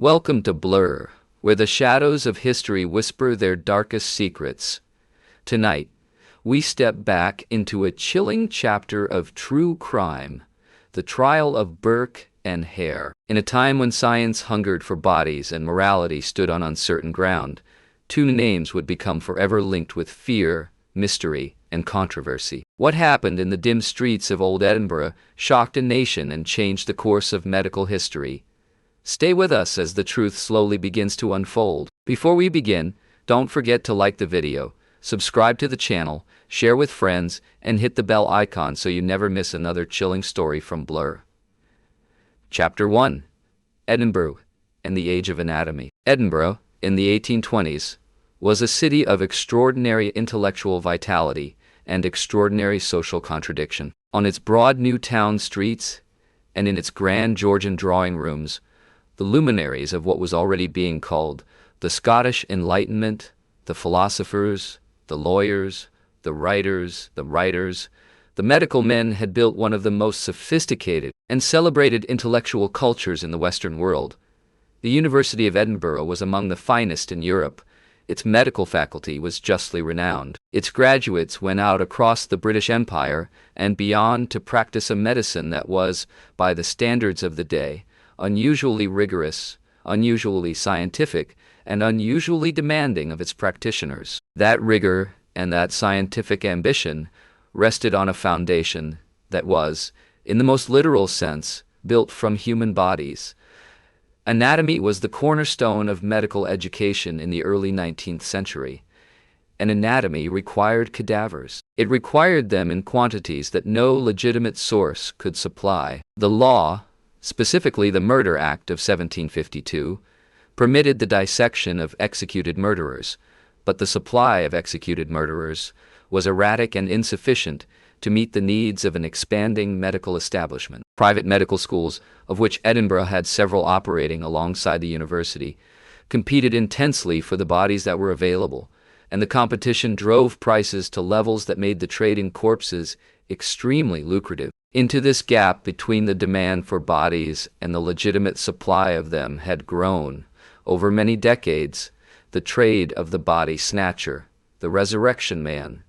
Welcome to Blurr, where the shadows of history whisper their darkest secrets. Tonight, we step back into a chilling chapter of true crime, the trial of Burke and Hare. In a time when science hungered for bodies and morality stood on uncertain ground, two names would become forever linked with fear, mystery, and controversy. What happened in the dim streets of old Edinburgh shocked a nation and changed the course of medical history. Stay with us as the truth slowly begins to unfold. Before we begin, don't forget to like the video, subscribe to the channel, share with friends, and hit the bell icon so you never miss another chilling story from Blurr. Chapter 1. Edinburgh and the Age of Anatomy. Edinburgh, in the 1820s, was a city of extraordinary intellectual vitality and extraordinary social contradiction. On its broad new town streets and in its grand Georgian drawing rooms, the luminaries of what was already being called the Scottish Enlightenment, the philosophers, the lawyers, the writers, the medical men had built one of the most sophisticated and celebrated intellectual cultures in the Western world. The University of Edinburgh was among the finest in Europe. Its medical faculty was justly renowned. Its graduates went out across the British Empire and beyond to practice a medicine that was, by the standards of the day, unusually rigorous, unusually scientific, and unusually demanding of its practitioners. That rigor and that scientific ambition rested on a foundation that was, in the most literal sense, built from human bodies. Anatomy was the cornerstone of medical education in the early 19th century. And anatomy required cadavers. It required them in quantities that no legitimate source could supply. The law, specifically the Murder Act of 1752, permitted the dissection of executed murderers, but the supply of executed murderers was erratic and insufficient to meet the needs of an expanding medical establishment. Private medical schools, of which Edinburgh had several operating alongside the university, competed intensely for the bodies that were available, and the competition drove prices to levels that made the trade in corpses extremely lucrative. Into this gap between the demand for bodies and the legitimate supply of them had grown, over many decades, the trade of the body snatcher, the resurrection man,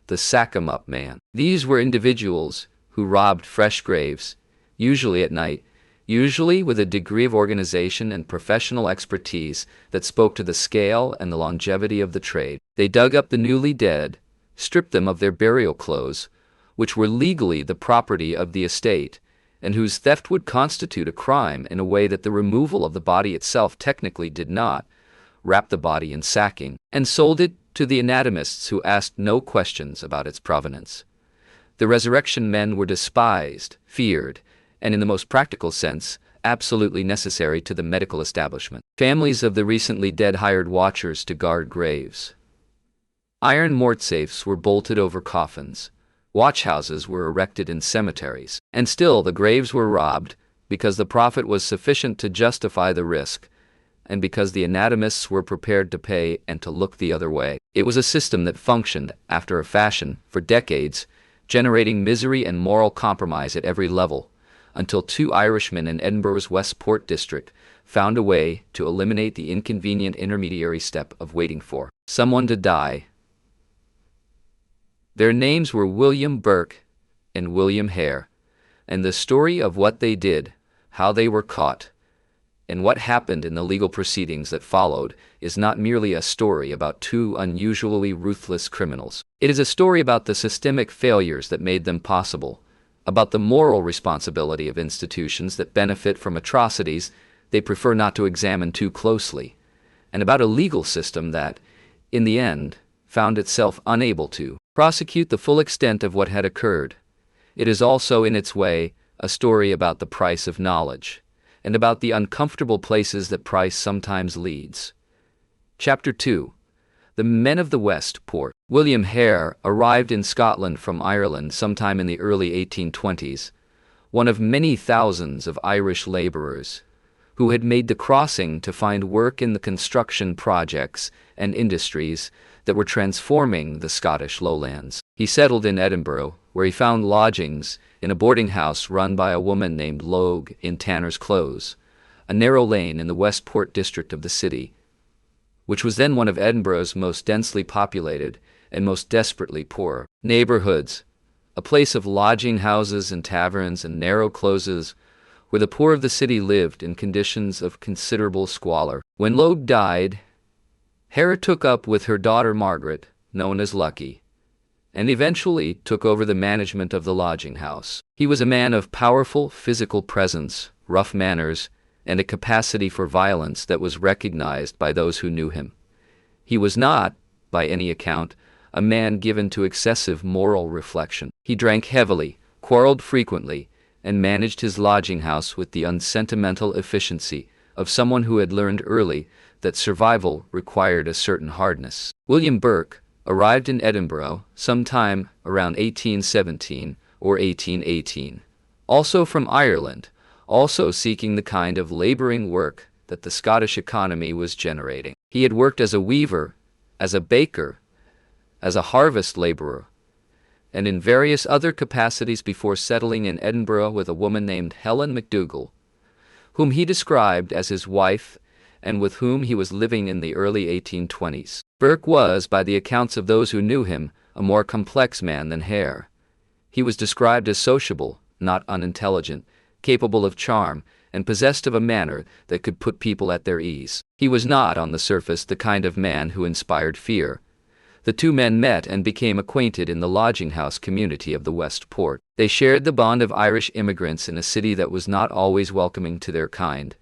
the sack-em-up man. These were individuals who robbed fresh graves, usually at night, usually with a degree of organization and professional expertise that spoke to the scale and the longevity of the trade. They dug up the newly dead, stripped them of their burial clothes, which were legally the property of the estate, and whose theft would constitute a crime in a way that the removal of the body itself technically did not, wrapped the body in sacking, and sold it to the anatomists who asked no questions about its provenance. The resurrection men were despised, feared, and in the most practical sense, absolutely necessary to the medical establishment. Families of the recently dead hired watchers to guard graves. Iron mortsafes were bolted over coffins. Watchhouses were erected in cemeteries. And still the graves were robbed because the profit was sufficient to justify the risk, and because the anatomists were prepared to pay and to look the other way. It was a system that functioned, after a fashion, for decades, generating misery and moral compromise at every level, until two Irishmen in Edinburgh's Westport district found a way to eliminate the inconvenient intermediary step of waiting for someone to die. Their names were William Burke and William Hare, and the story of what they did, how they were caught, and what happened in the legal proceedings that followed is not merely a story about two unusually ruthless criminals. It is a story about the systemic failures that made them possible, about the moral responsibility of institutions that benefit from atrocities they prefer not to examine too closely, and about a legal system that, in the end, found itself unable to prosecute the full extent of what had occurred. It is also, in its way, a story about the price of knowledge, and about the uncomfortable places that price sometimes leads. Chapter 2. The Men of the West Port. William Hare arrived in Scotland from Ireland sometime in the early 1820s, one of many thousands of Irish laborers who had made the crossing to find work in the construction projects and industries that were transforming the Scottish lowlands. He settled in Edinburgh, where he found lodgings in a boarding house run by a woman named Logue in Tanner's Close, a narrow lane in the Westport district of the city, which was then one of Edinburgh's most densely populated and most desperately poor neighborhoods, a place of lodging houses and taverns and narrow closes where the poor of the city lived in conditions of considerable squalor. When Loeb died, Hare took up with her daughter Margaret, known as Lucky, and eventually took over the management of the lodging house. He was a man of powerful physical presence, rough manners, and a capacity for violence that was recognized by those who knew him. He was not, by any account, a man given to excessive moral reflection. He drank heavily, quarreled frequently, and managed his lodging house with the unsentimental efficiency of someone who had learned early that survival required a certain hardness. William Burke arrived in Edinburgh sometime around 1817 or 1818, also from Ireland, also seeking the kind of laboring work that the Scottish economy was generating. He had worked as a weaver, as a baker, as a harvest laborer, and in various other capacities before settling in Edinburgh with a woman named Helen MacDougall, whom he described as his wife and with whom he was living in the early 1820s. Burke was, by the accounts of those who knew him, a more complex man than Hare. He was described as sociable, not unintelligent, capable of charm, and possessed of a manner that could put people at their ease. He was not, on the surface, the kind of man who inspired fear. The two men met and became acquainted in the lodging-house community of the Westport. They shared the bond of Irish immigrants in a city that was not always welcoming to their kind,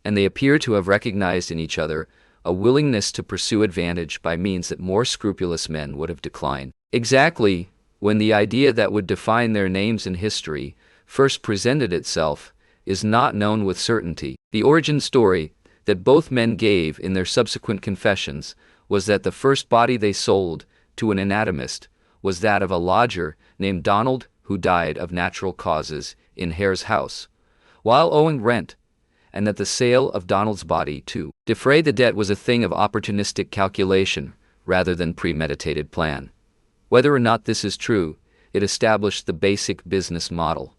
and they appear to have recognized in each other a willingness to pursue advantage by means that more scrupulous men would have declined. Exactly when the idea that would define their names in history first presented itself is not known with certainty. The origin story that both men gave in their subsequent confessions was that the first body they sold to an anatomist was that of a lodger named Donald who died of natural causes in Hare's house, while owing rent, and that the sale of Donald's body to defray the debt was a thing of opportunistic calculation rather than premeditated plan. Whether or not this is true, it established the basic business model.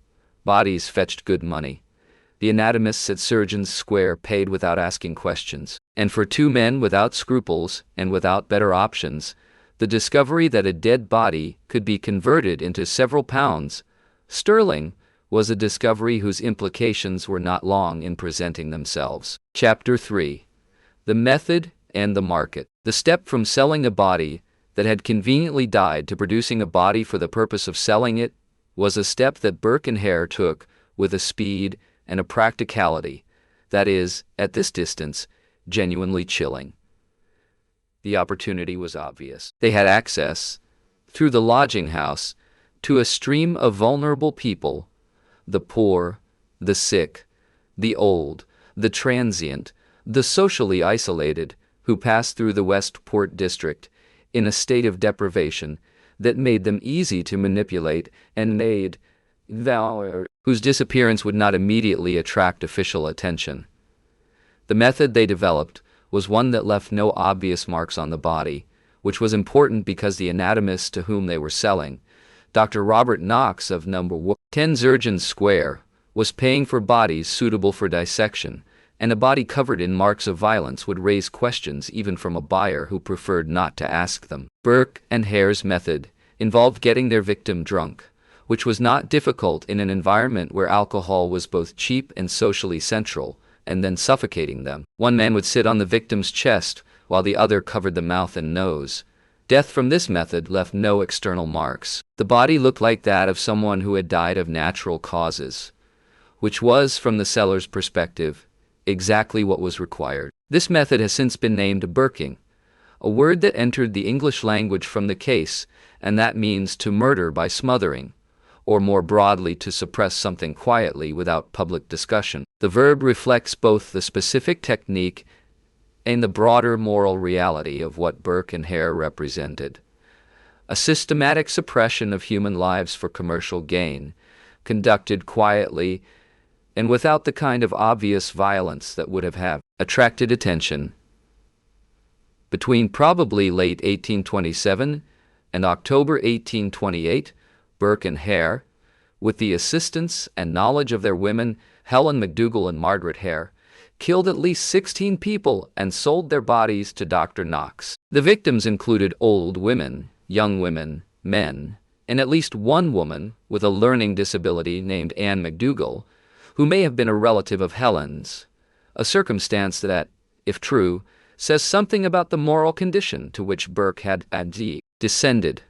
Bodies fetched good money. The anatomists at Surgeons Square paid without asking questions. And for two men without scruples and without better options, the discovery that a dead body could be converted into several pounds sterling was a discovery whose implications were not long in presenting themselves. Chapter 3. The Method and the Market. The step from selling a body that had conveniently died to producing a body for the purpose of selling it was a step that Burke and Hare took with a speed and a practicality that is, at this distance, genuinely chilling. The opportunity was obvious. They had access, through the lodging house, to a stream of vulnerable people, the poor, the sick, the old, the transient, the socially isolated, who passed through the Westport district in a state of deprivation that made them easy to manipulate and made whose disappearance would not immediately attract official attention. The method they developed was one that left no obvious marks on the body, which was important because the anatomist to whom they were selling, Dr. Robert Knox of No. 10 Surgeons Square, was paying for bodies suitable for dissection, and a body covered in marks of violence would raise questions even from a buyer who preferred not to ask them. Burke and Hare's method involved getting their victim drunk, which was not difficult in an environment where alcohol was both cheap and socially central, and then suffocating them. One man would sit on the victim's chest while the other covered the mouth and nose. Death from this method left no external marks. The body looked like that of someone who had died of natural causes, which was, from the seller's perspective, exactly what was required. This method has since been named Burking, a word that entered the English language from the case, and that means to murder by smothering, or more broadly to suppress something quietly without public discussion. The verb reflects both the specific technique and the broader moral reality of what Burke and Hare represented. A systematic suppression of human lives for commercial gain, conducted quietly and without the kind of obvious violence that would have attracted attention. Between probably late 1827 and October 1828, Burke and Hare, with the assistance and knowledge of their women, Helen MacDougall and Margaret Hare, killed at least 16 people and sold their bodies to Dr. Knox. The victims included old women, young women, men, and at least one woman with a learning disability named Anne McDougall, who may have been a relative of Helen's, a circumstance that, if true, says something about the moral condition to which Burke had descended.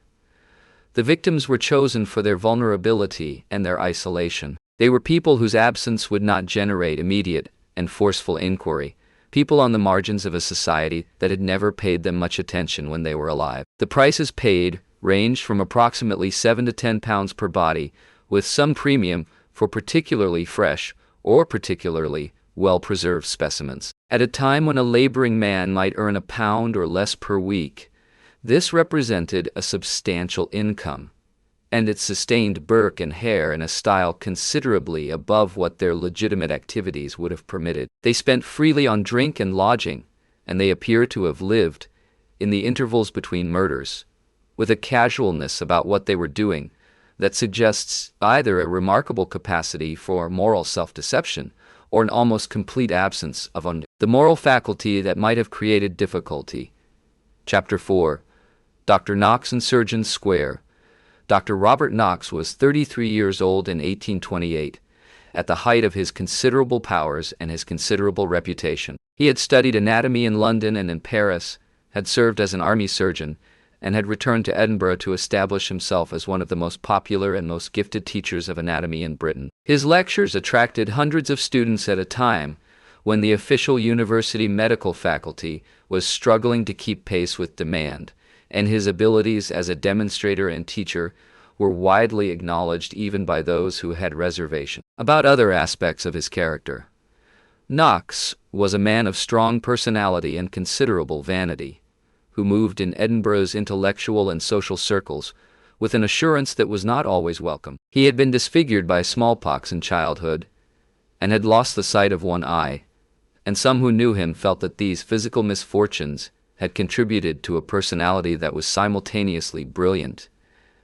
The victims were chosen for their vulnerability and their isolation. They were people whose absence would not generate immediate and forceful inquiry, people on the margins of a society that had never paid them much attention when they were alive. The prices paid ranged from approximately £7 to £10 per body, with some premium for particularly fresh or particularly well-preserved specimens. At a time when a laboring man might earn £1 or less per week, this represented a substantial income, and it sustained Burke and Hare in a style considerably above what their legitimate activities would have permitted. They spent freely on drink and lodging, and they appear to have lived, in the intervals between murders, with a casualness about what they were doing that suggests either a remarkable capacity for moral self-deception or an almost complete absence of the moral faculty that might have created difficulty. Chapter 4. Dr. Knox in Surgeons Square. Dr. Robert Knox was 33 years old in 1828, at the height of his considerable powers and his considerable reputation. He had studied anatomy in London and in Paris, had served as an army surgeon, and had returned to Edinburgh to establish himself as one of the most popular and most gifted teachers of anatomy in Britain. His lectures attracted hundreds of students at a time when the official university medical faculty was struggling to keep pace with demand, and his abilities as a demonstrator and teacher were widely acknowledged even by those who had reservations about other aspects of his character. Knox was a man of strong personality and considerable vanity, who moved in Edinburgh's intellectual and social circles with an assurance that was not always welcome. He had been disfigured by smallpox in childhood and had lost the sight of one eye, and some who knew him felt that these physical misfortunes had contributed to a personality that was simultaneously brilliant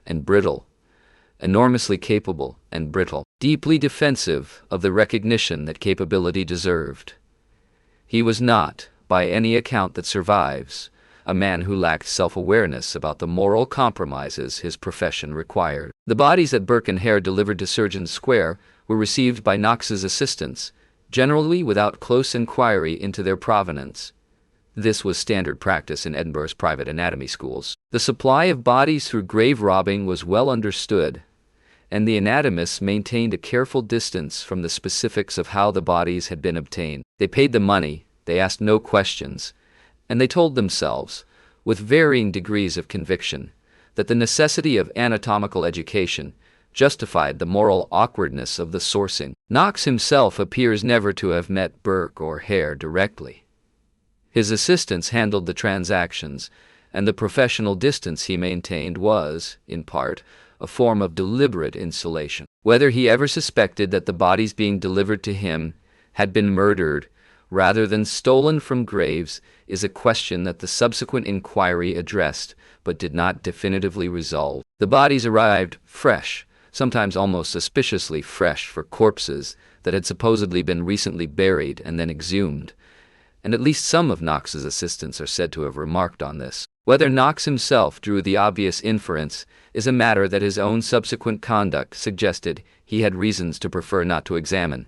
and brittle, enormously capable and brittle, deeply defensive of the recognition that capability deserved. He was not, by any account that survives, a man who lacked self-awareness about the moral compromises his profession required. The bodies that Burke and Hare delivered to Surgeons Square were received by Knox's assistants, generally without close inquiry into their provenance. This was standard practice in Edinburgh's private anatomy schools. The supply of bodies through grave robbing was well understood, and the anatomists maintained a careful distance from the specifics of how the bodies had been obtained. They paid the money, they asked no questions, and they told themselves, with varying degrees of conviction, that the necessity of anatomical education justified the moral awkwardness of the sourcing. Knox himself appears never to have met Burke or Hare directly. His assistants handled the transactions, and the professional distance he maintained was, in part, a form of deliberate insulation. Whether he ever suspected that the bodies being delivered to him had been murdered rather than stolen from graves is a question that the subsequent inquiry addressed but did not definitively resolve. The bodies arrived fresh, sometimes almost suspiciously fresh for corpses that had supposedly been recently buried and then exhumed, and at least some of Knox's assistants are said to have remarked on this. Whether Knox himself drew the obvious inference is a matter that his own subsequent conduct suggested he had reasons to prefer not to examine.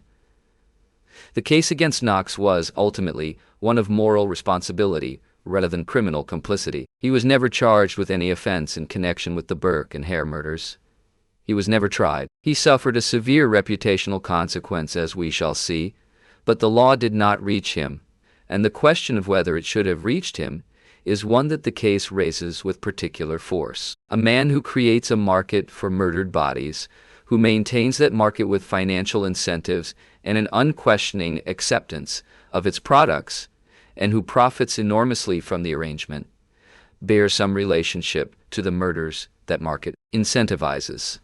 The case against Knox was, ultimately, one of moral responsibility rather than criminal complicity. He was never charged with any offense in connection with the Burke and Hare murders. He was never tried. He suffered a severe reputational consequence, as we shall see, but the law did not reach him, and the question of whether it should have reached him is one that the case raises with particular force. A man who creates a market for murdered bodies, who maintains that market with financial incentives and an unquestioning acceptance of its products, and who profits enormously from the arrangement, bears some relationship to the murders that market incentivizes.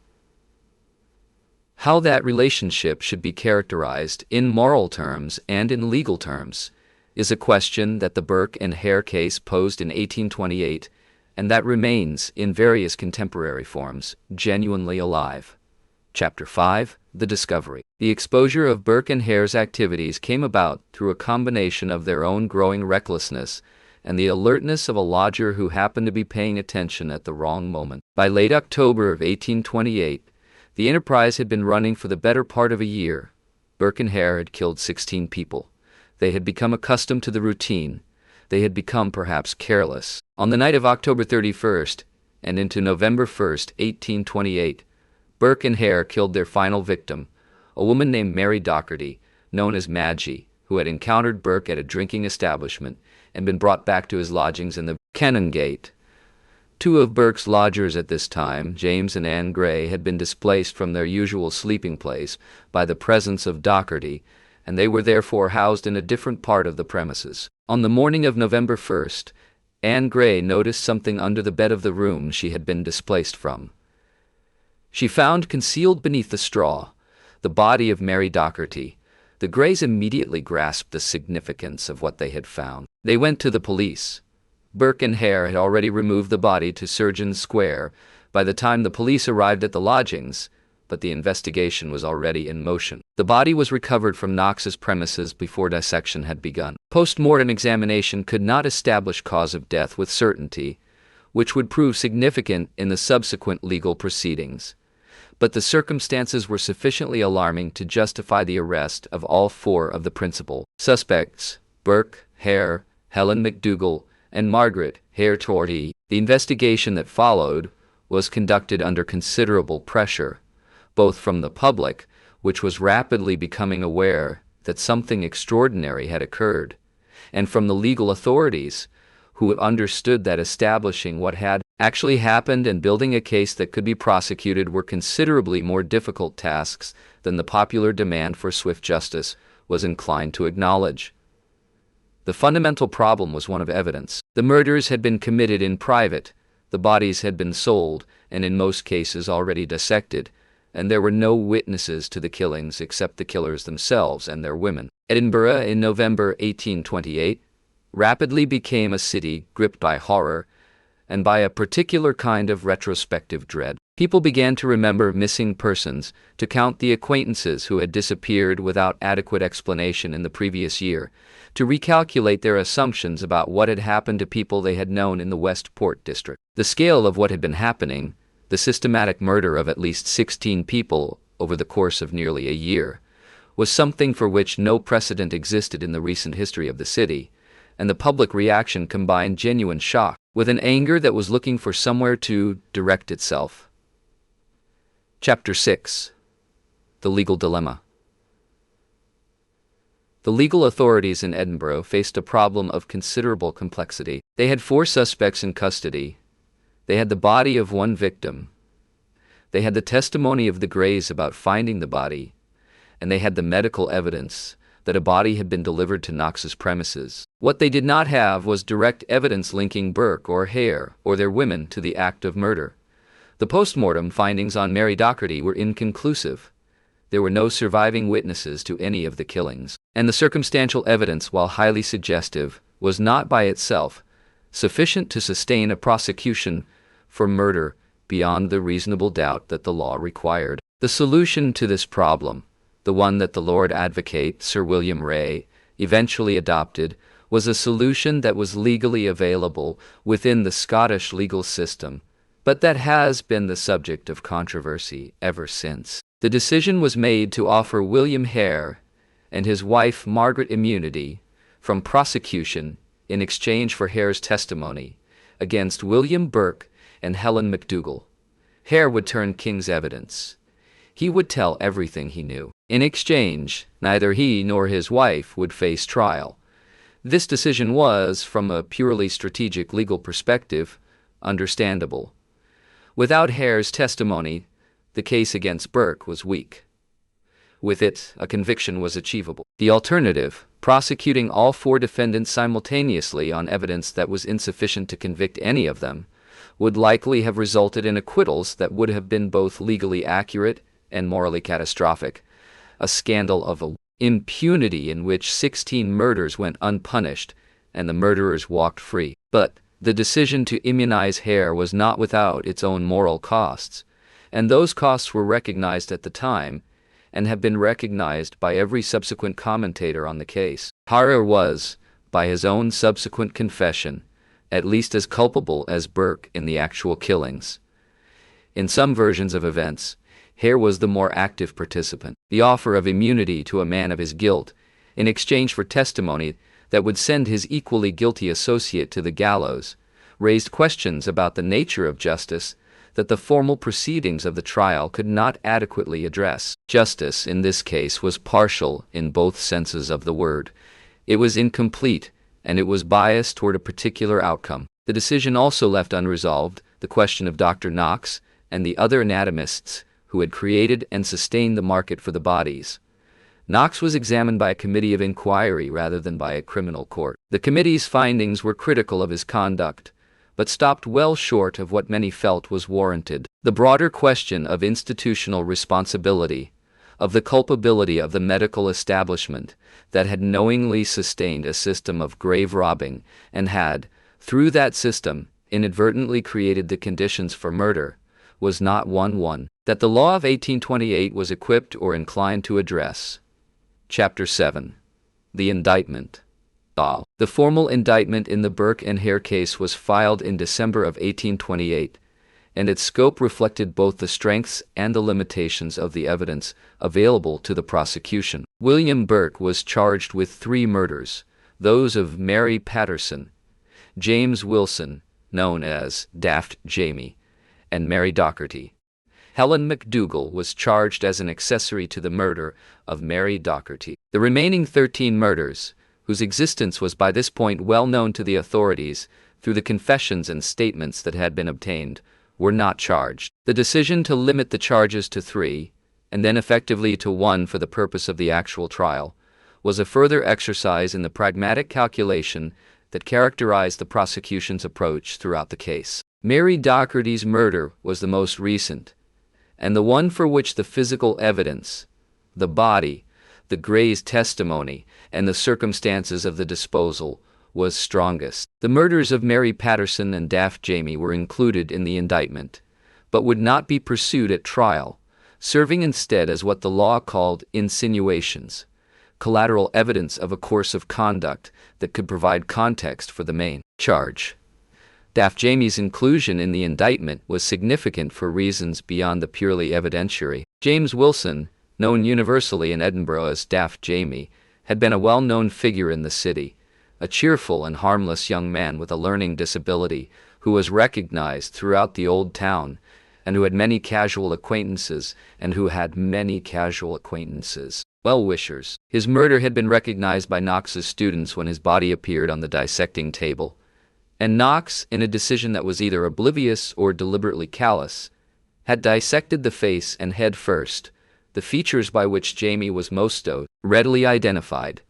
How that relationship should be characterized in moral terms and in legal terms is a question that the Burke and Hare case posed in 1828, and that remains, in various contemporary forms, genuinely alive. Chapter 5: The Discovery. The exposure of Burke and Hare's activities came about through a combination of their own growing recklessness and the alertness of a lodger who happened to be paying attention at the wrong moment. By late October of 1828, the enterprise had been running for the better part of a year. Burke and Hare had killed 16 people. They had become accustomed to the routine. They had become perhaps careless. On the night of October 31st and into November 1st, 1828, Burke and Hare killed their final victim, a woman named Mary Doherty, known as Medi, who had encountered Burke at a drinking establishment and been brought back to his lodgings in the Canongate. Two of Burke's lodgers at this time, James and Anne Gray, had been displaced from their usual sleeping place by the presence of Doherty, and they were therefore housed in a different part of the premises. On the morning of November 1st, Anne Gray noticed something under the bed of the room she had been displaced from. She found concealed beneath the straw the body of Mary Doherty. The Grays immediately grasped the significance of what they had found. They went to the police. Burke and Hare had already removed the body to Surgeons Square by the time the police arrived at the lodgings, but the investigation was already in motion. The body was recovered from Knox's premises before dissection had begun. Post-mortem examination could not establish cause of death with certainty, which would prove significant in the subsequent legal proceedings. But the circumstances were sufficiently alarming to justify the arrest of all four of the principal suspects, Burke, Hare, Helen McDougall, and Margaret Hare Doherty. The investigation that followed was conducted under considerable pressure, both from the public, which was rapidly becoming aware that something extraordinary had occurred, and from the legal authorities, who understood that establishing what had actually happened and building a case that could be prosecuted were considerably more difficult tasks than the popular demand for swift justice was inclined to acknowledge. The fundamental problem was one of evidence. The murders had been committed in private, the bodies had been sold, and in most cases already dissected, and there were no witnesses to the killings except the killers themselves and their women. Edinburgh in November 1828 rapidly became a city gripped by horror and by a particular kind of retrospective dread. People began to remember missing persons, to count the acquaintances who had disappeared without adequate explanation in the previous year, to recalculate their assumptions about what had happened to people they had known in the Westport district. The scale of what had been happening, the systematic murder of at least 16 people over the course of nearly a year, was something for which no precedent existed in the recent history of the city, and the public reaction combined genuine shock with an anger that was looking for somewhere to direct itself. Chapter 6: The Legal Dilemma. The legal authorities in Edinburgh faced a problem of considerable complexity. They had 4 suspects in custody. They had the body of one victim. They had the testimony of the Grays about finding the body, and they had the medical evidence that a body had been delivered to Knox's premises. What they did not have was direct evidence linking Burke or Hare or their women to the act of murder. The post-mortem findings on Mary Doherty were inconclusive. There were no surviving witnesses to any of the killings, and the circumstantial evidence, while highly suggestive, was not by itself sufficient to sustain a prosecution for murder beyond the reasonable doubt that the law required. The solution to this problem, the one that the Lord Advocate, Sir William Ray, eventually adopted, was a solution that was legally available within the Scottish legal system, but that has been the subject of controversy ever since. The decision was made to offer William Hare and his wife Margaret immunity from prosecution in exchange for Hare's testimony against William Burke and Helen McDougall. Hare would turn King's evidence. He would tell everything he knew. In exchange, neither he nor his wife would face trial. This decision was, from a purely strategic legal perspective, understandable. Without Hare's testimony, the case against Burke was weak. With it, a conviction was achievable. The alternative, prosecuting all 4 defendants simultaneously on evidence that was insufficient to convict any of them, would likely have resulted in acquittals that would have been both legally accurate and morally catastrophic, a scandal of impunity in which 16 murders went unpunished and the murderers walked free. But the decision to immunize Hare was not without its own moral costs, and those costs were recognized at the time, and have been recognized by every subsequent commentator on the case. Hare was, by his own subsequent confession, at least as culpable as Burke in the actual killings. In some versions of events, Hare was the more active participant. The offer of immunity to a man of his guilt, in exchange for testimony that would send his equally guilty associate to the gallows, raised questions about the nature of justice that the formal proceedings of the trial could not adequately address. Justice in this case was partial in both senses of the word. It was incomplete, and it was biased toward a particular outcome. The decision also left unresolved the question of Dr. Knox and the other anatomists who had created and sustained the market for the bodies. Knox was examined by a committee of inquiry rather than by a criminal court. The committee's findings were critical of his conduct, but stopped well short of what many felt was warranted. The broader question of institutional responsibility, of the culpability of the medical establishment that had knowingly sustained a system of grave robbing and had, through that system, inadvertently created the conditions for murder, was not one that the law of 1828 was equipped or inclined to address. Chapter 7. The Indictment. The formal indictment in the Burke and Hare case was filed in December of 1828, and its scope reflected both the strengths and the limitations of the evidence available to the prosecution. William Burke was charged with 3 murders, those of Mary Patterson, James Wilson, known as Daft Jamie, and Mary Docherty. Helen McDougall was charged as an accessory to the murder of Mary Docherty. The remaining 13 murders, whose existence was by this point well known to the authorities through the confessions and statements that had been obtained, were not charged. The decision to limit the charges to 3, and then effectively to 1 for the purpose of the actual trial, was a further exercise in the pragmatic calculation that characterized the prosecution's approach throughout the case. Mary Docherty's murder was the most recent, and the one for which the physical evidence, the body, the Gray's testimony, and the circumstances of the disposal was strongest. The murders of Mary Patterson and Daft Jamie were included in the indictment, but would not be pursued at trial, serving instead as what the law called insinuations, collateral evidence of a course of conduct that could provide context for the main charge. Daft Jamie's inclusion in the indictment was significant for reasons beyond the purely evidentiary. James Wilson, known universally in Edinburgh as Daft Jamie, had been a well-known figure in the city, a cheerful and harmless young man with a learning disability who was recognized throughout the old town and who had many casual acquaintances well-wishers. His murder had been recognized by Knox's students when his body appeared on the dissecting table, and Knox, in a decision that was either oblivious or deliberately callous, had dissected the face and head first, the features by which Jamie was most readily identified.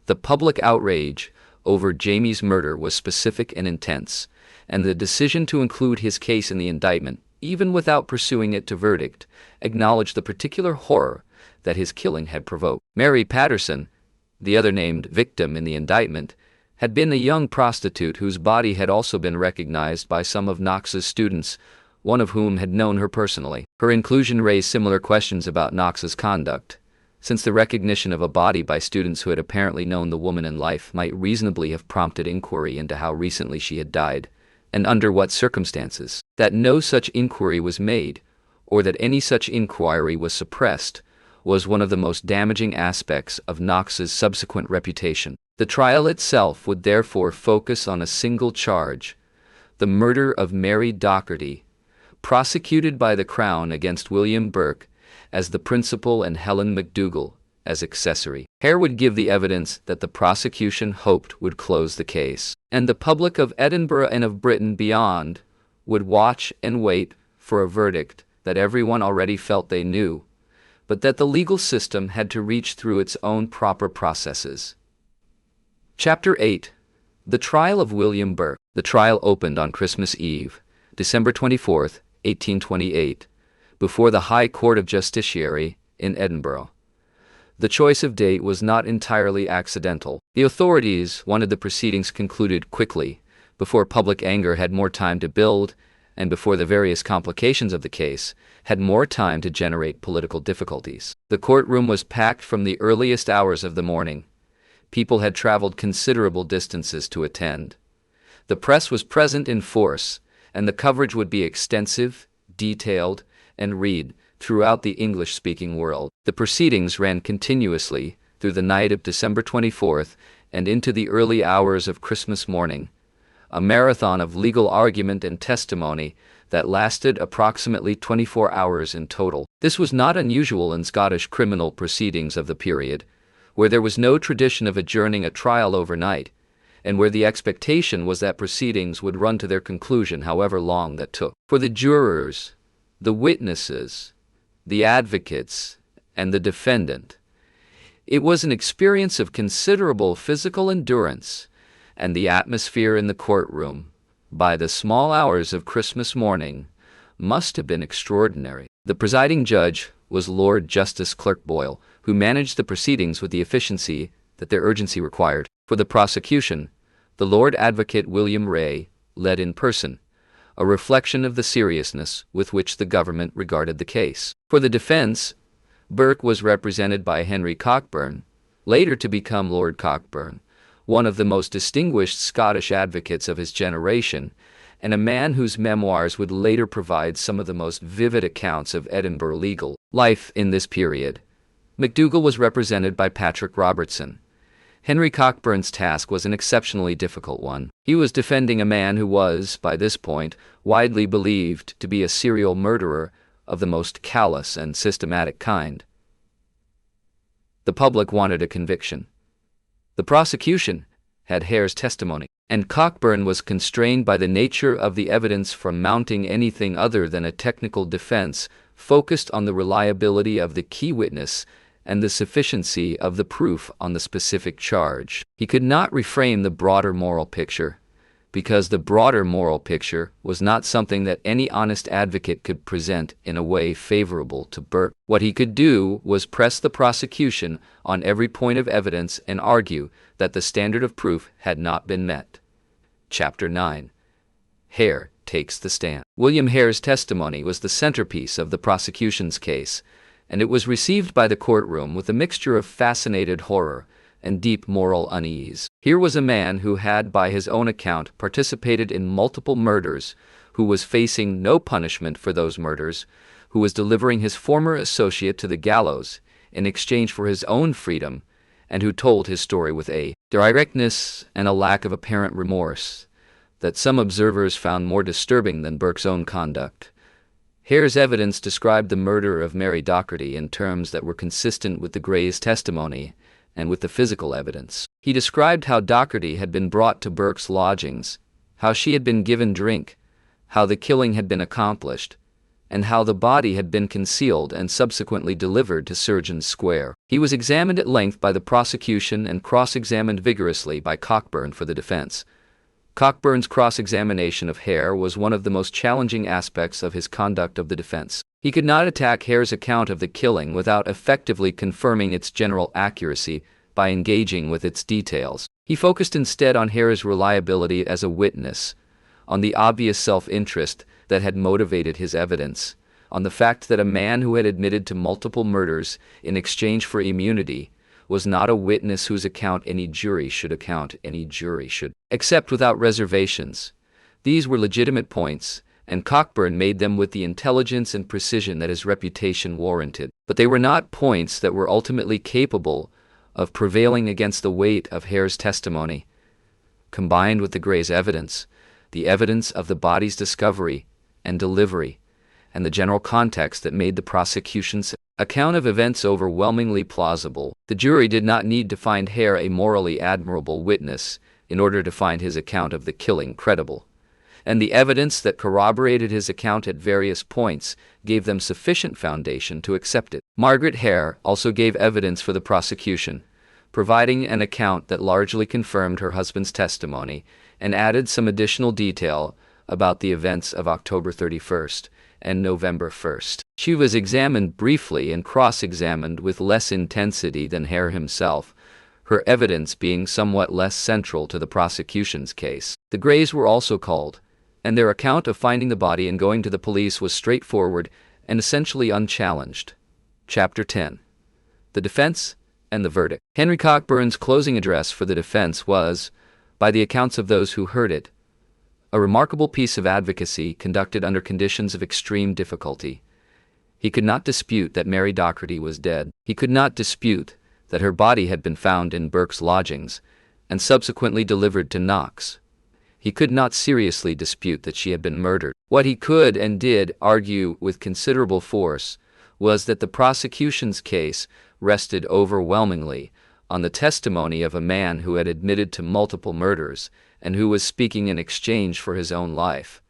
The public outrage over Jamie's murder was specific and intense, and the decision to include his case in the indictment, even without pursuing it to verdict, acknowledged the particular horror that his killing had provoked. Mary Patterson, the other named victim in the indictment, had been a young prostitute whose body had also been recognized by some of Knox's students, one of whom had known her personally. Her inclusion raised similar questions about Knox's conduct, since the recognition of a body by students who had apparently known the woman in life might reasonably have prompted inquiry into how recently she had died, and under what circumstances. That no such inquiry was made, or that any such inquiry was suppressed, was one of the most damaging aspects of Knox's subsequent reputation. The trial itself would therefore focus on a single charge, the murder of Mary Docherty, prosecuted by the Crown against William Burke as the principal and Helen McDougall as accessory. Hare would give the evidence that the prosecution hoped would close the case, and the public of Edinburgh and of Britain beyond would watch and wait for a verdict that everyone already felt they knew, but that the legal system had to reach through its own proper processes. Chapter 8. The Trial of William Burke. The trial opened on Christmas Eve, December 24th, 1828, before the High Court of Justiciary in Edinburgh. The choice of date was not entirely accidental. The authorities wanted the proceedings concluded quickly, before public anger had more time to build and before the various complications of the case, had more time to generate political difficulties. The courtroom was packed from the earliest hours of the morning. People had traveled considerable distances to attend. The press was present in force, and the coverage would be extensive, detailed, and read throughout the English-speaking world. The proceedings ran continuously through the night of December 24th and into the early hours of Christmas morning, a marathon of legal argument and testimony that lasted approximately 24 hours in total. This was not unusual in Scottish criminal proceedings of the period, where there was no tradition of adjourning a trial overnight, and where the expectation was that proceedings would run to their conclusion however long that took. For the jurors, the witnesses, the advocates, and the defendant, it was an experience of considerable physical endurance, and the atmosphere in the courtroom, by the small hours of Christmas morning, must have been extraordinary. The presiding judge was Lord Justice Clerk Boyle, who managed the proceedings with the efficiency that their urgency required. For the prosecution, the Lord Advocate William Ray led in person, a reflection of the seriousness with which the government regarded the case. For the defense, Burke was represented by Henry Cockburn, later to become Lord Cockburn, one of the most distinguished Scottish advocates of his generation, and a man whose memoirs would later provide some of the most vivid accounts of Edinburgh legal life in this period. MacDougall was represented by Patrick Robertson. Henry Cockburn's task was an exceptionally difficult one. He was defending a man who was, by this point, widely believed to be a serial murderer of the most callous and systematic kind. The public wanted a conviction. The prosecution had Hare's testimony, and Cockburn was constrained by the nature of the evidence from mounting anything other than a technical defense focused on the reliability of the key witness and the sufficiency of the proof on the specific charge. He could not reframe the broader moral picture, because the broader moral picture was not something that any honest advocate could present in a way favorable to Burke. What he could do was press the prosecution on every point of evidence and argue that the standard of proof had not been met. Chapter 9. Hare takes the stand. William Hare's testimony was the centerpiece of the prosecution's case, and it was received by the courtroom with a mixture of fascinated horror and deep moral unease. Here was a man who had, by his own account, participated in multiple murders, who was facing no punishment for those murders, who was delivering his former associate to the gallows in exchange for his own freedom, and who told his story with a directness and a lack of apparent remorse that some observers found more disturbing than Burke's own conduct. Hare's evidence described the murder of Mary Docherty in terms that were consistent with the Greys' testimony and with the physical evidence. He described how Docherty had been brought to Burke's lodgings, how she had been given drink, how the killing had been accomplished, and how the body had been concealed and subsequently delivered to Surgeons Square. He was examined at length by the prosecution and cross-examined vigorously by Cockburn for the defense. Cockburn's cross-examination of Hare was one of the most challenging aspects of his conduct of the defense. He could not attack Hare's account of the killing without effectively confirming its general accuracy by engaging with its details. He focused instead on Hare's reliability as a witness, on the obvious self-interest that had motivated his evidence, on the fact that a man who had admitted to multiple murders in exchange for immunity was not a witness whose account any jury should accept without reservations. These were legitimate points, and Cockburn made them with the intelligence and precision that his reputation warranted. But they were not points that were ultimately capable of prevailing against the weight of Hare's testimony. Combined with the Greys' evidence, the evidence of the body's discovery and delivery, and the general context that made the prosecution's account of events overwhelmingly plausible, the jury did not need to find Hare a morally admirable witness in order to find his account of the killing credible, and the evidence that corroborated his account at various points gave them sufficient foundation to accept it. Margaret Hare also gave evidence for the prosecution, providing an account that largely confirmed her husband's testimony and added some additional detail about the events of October 31st and November 1st. She was examined briefly and cross-examined with less intensity than Hare himself, her evidence being somewhat less central to the prosecution's case. The Greys were also called, and their account of finding the body and going to the police was straightforward and essentially unchallenged. Chapter 10. The Defense and the Verdict. Henry Cockburn's closing address for the defense was, by the accounts of those who heard it, a remarkable piece of advocacy conducted under conditions of extreme difficulty. He could not dispute that Mary Docherty was dead. He could not dispute that her body had been found in Burke's lodgings and subsequently delivered to Knox. He could not seriously dispute that she had been murdered. What he could and did argue with considerable force was that the prosecution's case rested overwhelmingly on the testimony of a man who had admitted to multiple murders and who was speaking in exchange for his own life,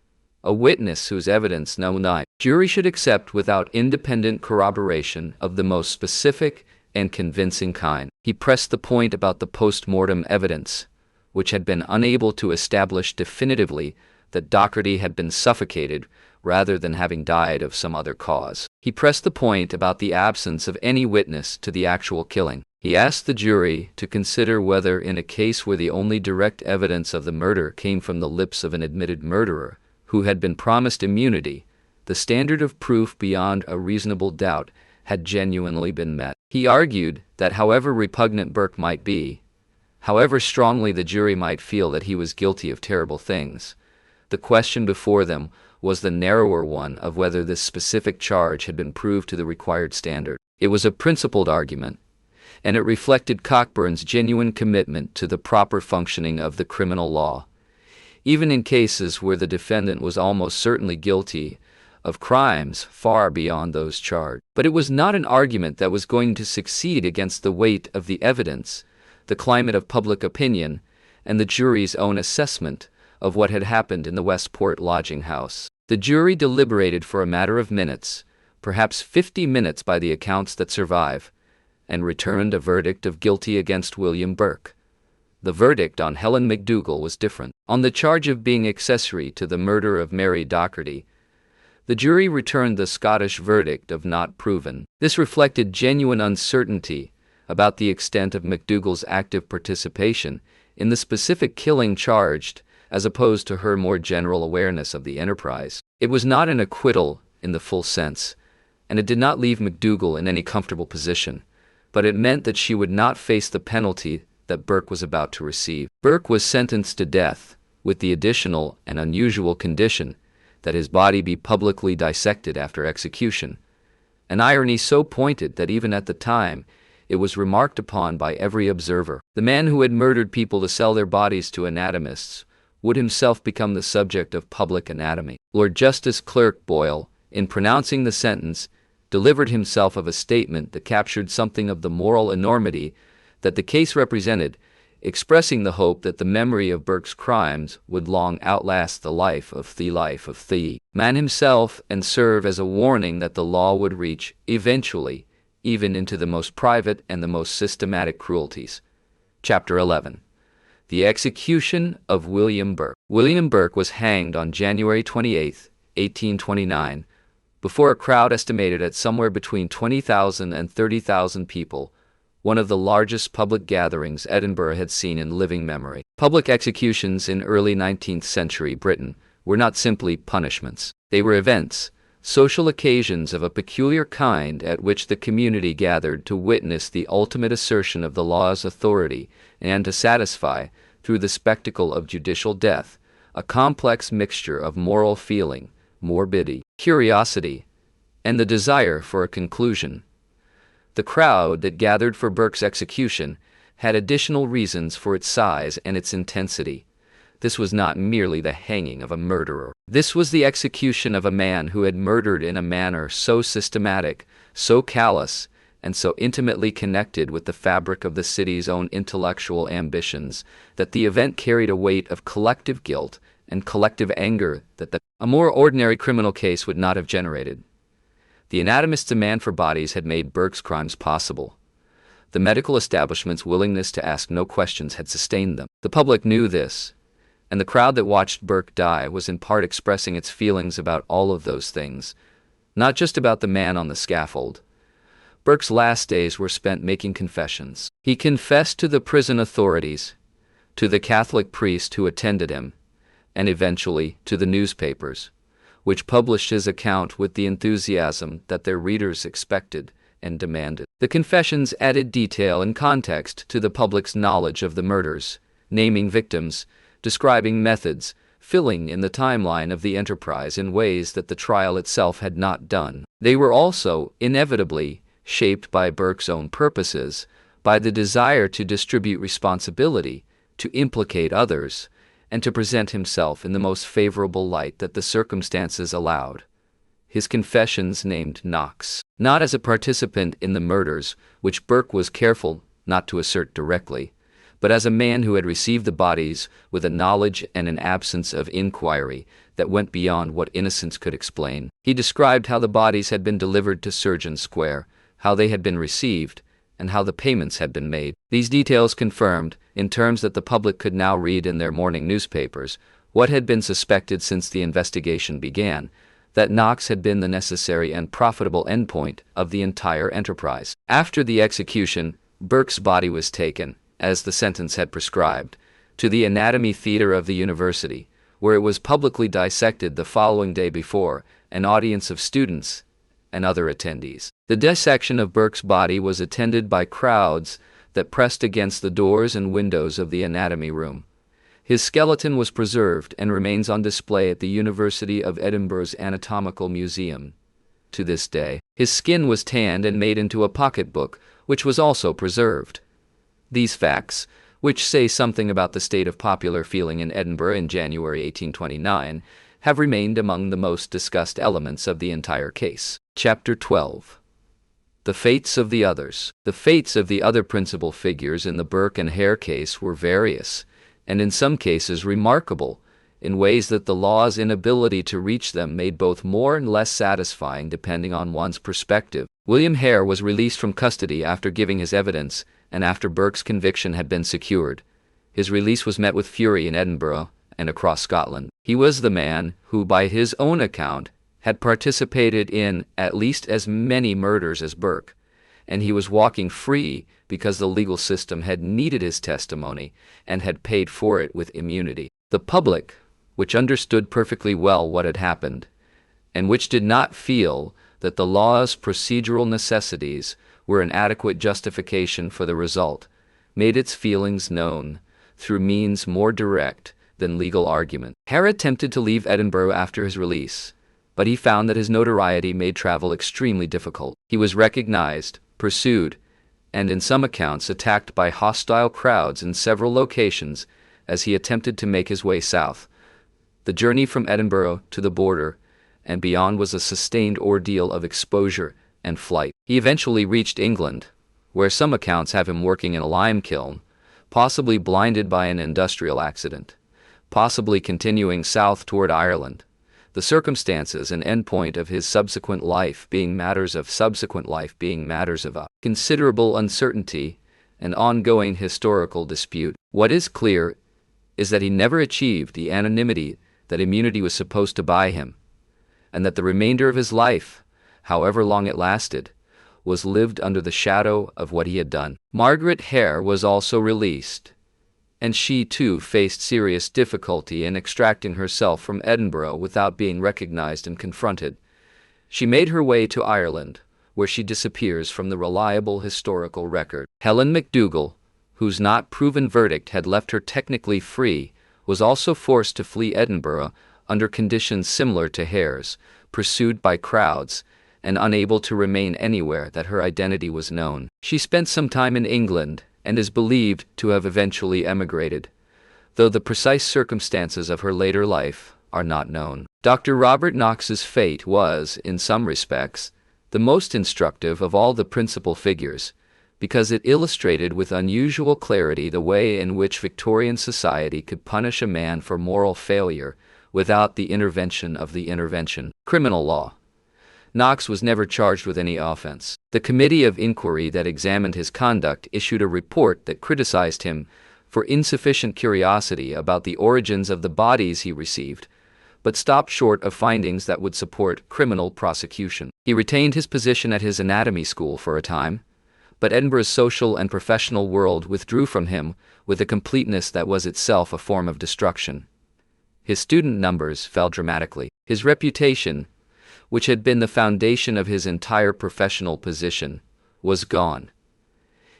a witness whose evidence no jury should accept without independent corroboration of the most specific and convincing kind. He pressed the point about the post-mortem evidence, which had been unable to establish definitively that Docherty had been suffocated rather than having died of some other cause. He pressed the point about the absence of any witness to the actual killing. He asked the jury to consider whether, in a case where the only direct evidence of the murder came from the lips of an admitted murderer who had been promised immunity, the standard of proof beyond a reasonable doubt had genuinely been met. He argued that however repugnant Burke might be, however strongly the jury might feel that he was guilty of terrible things, the question before them was the narrower one of whether this specific charge had been proved to the required standard. It was a principled argument, and it reflected Cockburn's genuine commitment to the proper functioning of the criminal law, even in cases where the defendant was almost certainly guilty of crimes far beyond those charged. But it was not an argument that was going to succeed against the weight of the evidence, the climate of public opinion, and the jury's own assessment of what had happened in the Westport lodging house. The jury deliberated for a matter of minutes, perhaps 50 minutes by the accounts that survive, and returned a verdict of guilty against William Burke. The verdict on Helen McDougall was different. On the charge of being accessory to the murder of Mary Docherty, the jury returned the Scottish verdict of not proven. This reflected genuine uncertainty about the extent of McDougall's active participation in the specific killing charged, as opposed to her more general awareness of the enterprise. It was not an acquittal in the full sense, and it did not leave McDougall in any comfortable position, but it meant that she would not face the penalty that Burke was about to receive. Burke was sentenced to death, with the additional and unusual condition that his body be publicly dissected after execution, an irony so pointed that even at the time it was remarked upon by every observer. The man who had murdered people to sell their bodies to anatomists would himself become the subject of public anatomy. Lord Justice Clerk Boyle, in pronouncing the sentence, delivered himself of a statement that captured something of the moral enormity that the case represented, expressing the hope that the memory of Burke's crimes would long outlast the life of the man himself and serve as a warning that the law would reach, eventually, even into the most private and the most systematic cruelties. Chapter 11. The Execution of William Burke. William Burke was hanged on January 28, 1829, before a crowd estimated at somewhere between 20,000 and 30,000 people, one of the largest public gatherings Edinburgh had seen in living memory. Public executions in early 19th century Britain were not simply punishments. They were events, social occasions of a peculiar kind at which the community gathered to witness the ultimate assertion of the law's authority and to satisfy, through the spectacle of judicial death, a complex mixture of moral feeling, morbidity, curiosity, and the desire for a conclusion. The crowd that gathered for Burke's execution had additional reasons for its size and its intensity. This was not merely the hanging of a murderer. This was the execution of a man who had murdered in a manner so systematic, so callous, and so intimately connected with the fabric of the city's own intellectual ambitions that the event carried a weight of collective guilt and collective anger that a more ordinary criminal case would not have generated. The anatomist's demand for bodies had made Burke's crimes possible. The medical establishment's willingness to ask no questions had sustained them. The public knew this, and the crowd that watched Burke die was in part expressing its feelings about all of those things, not just about the man on the scaffold. Burke's last days were spent making confessions. He confessed to the prison authorities, to the Catholic priest who attended him, and eventually to the newspapers, which published his account with the enthusiasm that their readers expected and demanded. The confessions added detail and context to the public's knowledge of the murders, naming victims, describing methods, filling in the timeline of the enterprise in ways that the trial itself had not done. They were also, inevitably, shaped by Burke's own purposes, by the desire to distribute responsibility, to implicate others, and to present himself in the most favorable light that the circumstances allowed. His confessions named Knox, not as a participant in the murders, which Burke was careful not to assert directly, but as a man who had received the bodies with a knowledge and an absence of inquiry that went beyond what innocence could explain. He described how the bodies had been delivered to Surgeon Square, how they had been received, and how the payments had been made. These details confirmed, in terms that the public could now read in their morning newspapers, what had been suspected since the investigation began, that Knox had been the necessary and profitable endpoint of the entire enterprise. After the execution, Burke's body was taken, as the sentence had prescribed, to the anatomy theater of the university, where it was publicly dissected the following day before an audience of students and other attendees. The dissection of Burke's body was attended by crowds that pressed against the doors and windows of the anatomy room. His skeleton was preserved and remains on display at the University of Edinburgh's Anatomical Museum to this day. His skin was tanned and made into a pocketbook, which was also preserved. These facts, which say something about the state of popular feeling in Edinburgh in January 1829, have remained among the most discussed elements of the entire case. Chapter 12. The fates of the others. The fates of the other principal figures in the Burke and Hare case were various, and in some cases remarkable, in ways that the law's inability to reach them made both more and less satisfying depending on one's perspective. William Hare was released from custody after giving his evidence, and after Burke's conviction had been secured. His release was met with fury in Edinburgh and across Scotland. He was the man who, by his own account, had participated in at least as many murders as Burke, and he was walking free because the legal system had needed his testimony and had paid for it with immunity. The public, which understood perfectly well what had happened, and which did not feel that the law's procedural necessities were an adequate justification for the result, made its feelings known through means more direct than legal argument. Hare attempted to leave Edinburgh after his release, but he found that his notoriety made travel extremely difficult. He was recognized, pursued, and in some accounts attacked by hostile crowds in several locations as he attempted to make his way south. The journey from Edinburgh to the border and beyond was a sustained ordeal of exposure and flight. He eventually reached England, where some accounts have him working in a lime kiln, possibly blinded by an industrial accident, possibly continuing south toward Ireland. The circumstances and endpoint of his subsequent life being matters of considerable uncertainty and ongoing historical dispute. What is clear is that he never achieved the anonymity that immunity was supposed to buy him, and that the remainder of his life, however long it lasted, was lived under the shadow of what he had done. Margaret Hare was also released, and she too faced serious difficulty in extracting herself from Edinburgh without being recognized and confronted. She made her way to Ireland, where she disappears from the reliable historical record. Helen MacDougall, whose not proven verdict had left her technically free, was also forced to flee Edinburgh under conditions similar to Hare's, pursued by crowds, and unable to remain anywhere that her identity was known. She spent some time in England and is believed to have eventually emigrated, though the precise circumstances of her later life are not known. Dr. Robert Knox's fate was, in some respects, the most instructive of all the principal figures, because it illustrated with unusual clarity the way in which Victorian society could punish a man for moral failure without the intervention of the intervention. Criminal law. Knox was never charged with any offense. The committee of inquiry that examined his conduct issued a report that criticized him for insufficient curiosity about the origins of the bodies he received, but stopped short of findings that would support criminal prosecution. He retained his position at his anatomy school for a time, but Edinburgh's social and professional world withdrew from him with a completeness that was itself a form of destruction. his student numbers fell dramatically. His reputation, which had been the foundation of his entire professional position, was gone.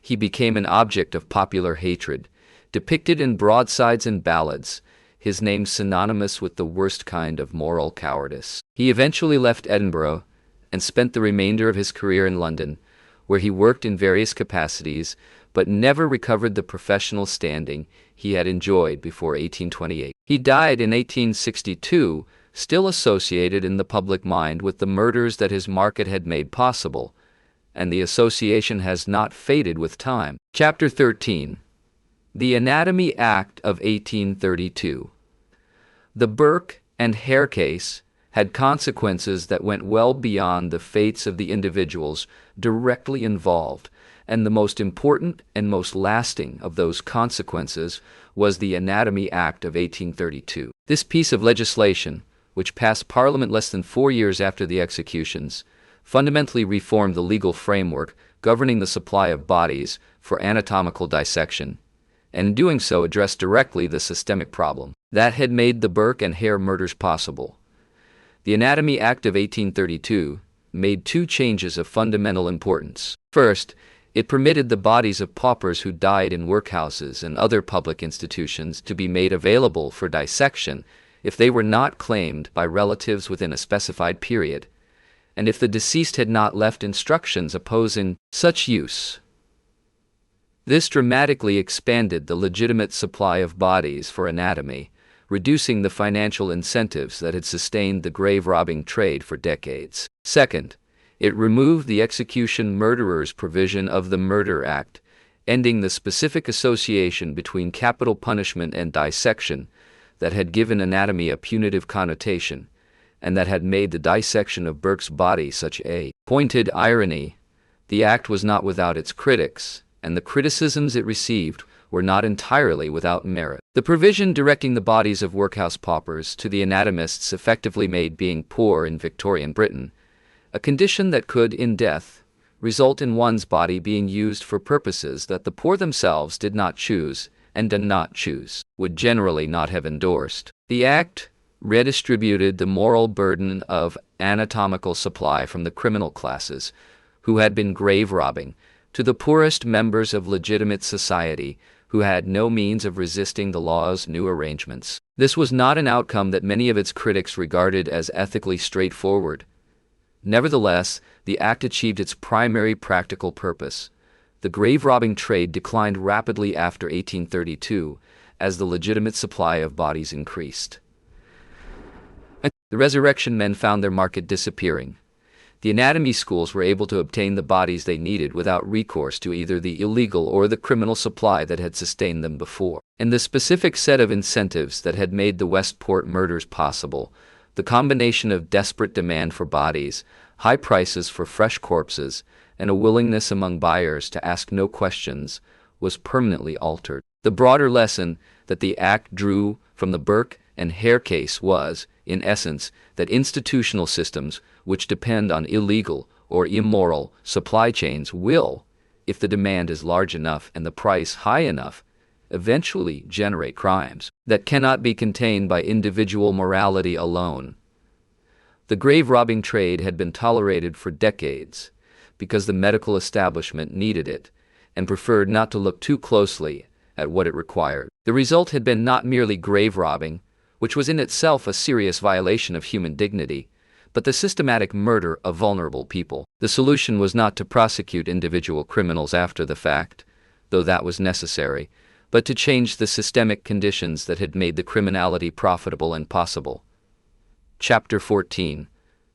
He became an object of popular hatred, depicted in broadsides and ballads, his name synonymous with the worst kind of moral cowardice. He eventually left Edinburgh and spent the remainder of his career in London, where he worked in various capacities, but never recovered the professional standing he had enjoyed before 1828. He died in 1862, still associated in the public mind with the murders that his market had made possible, and the association has not faded with time. Chapter 13. The Anatomy Act of 1832. The Burke and Hare case had consequences that went well beyond the fates of the individuals directly involved, and the most important and most lasting of those consequences was the Anatomy Act of 1832. This piece of legislation, which passed Parliament less than 4 years after the executions, fundamentally reformed the legal framework governing the supply of bodies for anatomical dissection, and in doing so addressed directly the systemic problem that had made the Burke and Hare murders possible. The Anatomy Act of 1832 made 2 changes of fundamental importance. First, it permitted the bodies of paupers who died in workhouses and other public institutions to be made available for dissection if they were not claimed by relatives within a specified period, and if the deceased had not left instructions opposing such use. This dramatically expanded the legitimate supply of bodies for anatomy, reducing the financial incentives that had sustained the grave-robbing trade for decades. Second, it removed the execution murderers provision of the Murder Act, ending the specific association between capital punishment and dissection that had given anatomy a punitive connotation, and that had made the dissection of Burke's body such a pointed irony. The act was not without its critics, and the criticisms it received were not entirely without merit. The provision directing the bodies of workhouse paupers to the anatomists effectively made being poor in Victorian Britain a condition that could, in death, result in one's body being used for purposes that the poor themselves did not choose and did not choose, would generally not have endorsed. The act redistributed the moral burden of anatomical supply from the criminal classes, who had been grave robbing, to the poorest members of legitimate society, who had no means of resisting the law's new arrangements. This was not an outcome that many of its critics regarded as ethically straightforward. Nevertheless, the act achieved its primary practical purpose. The grave-robbing trade declined rapidly after 1832 as the legitimate supply of bodies increased. The resurrection men found their market disappearing. The anatomy schools were able to obtain the bodies they needed without recourse to either the illegal or the criminal supply that had sustained them before. And the specific set of incentives that had made the Westport murders possible, the combination of desperate demand for bodies, high prices for fresh corpses, and a willingness among buyers to ask no questions, was permanently altered. The broader lesson that the act drew from the Burke and Hare case was, in essence, that institutional systems which depend on illegal or immoral supply chains will, if the demand is large enough and the price high enough, eventually generate crimes that cannot be contained by individual morality alone. The grave-robbing trade had been tolerated for decades because the medical establishment needed it and preferred not to look too closely at what it required. The result had been not merely grave-robbing, which was in itself a serious violation of human dignity, but the systematic murder of vulnerable people. The solution was not to prosecute individual criminals after the fact, though that was necessary, but to change the systemic conditions that had made the criminality profitable and possible. Chapter 14.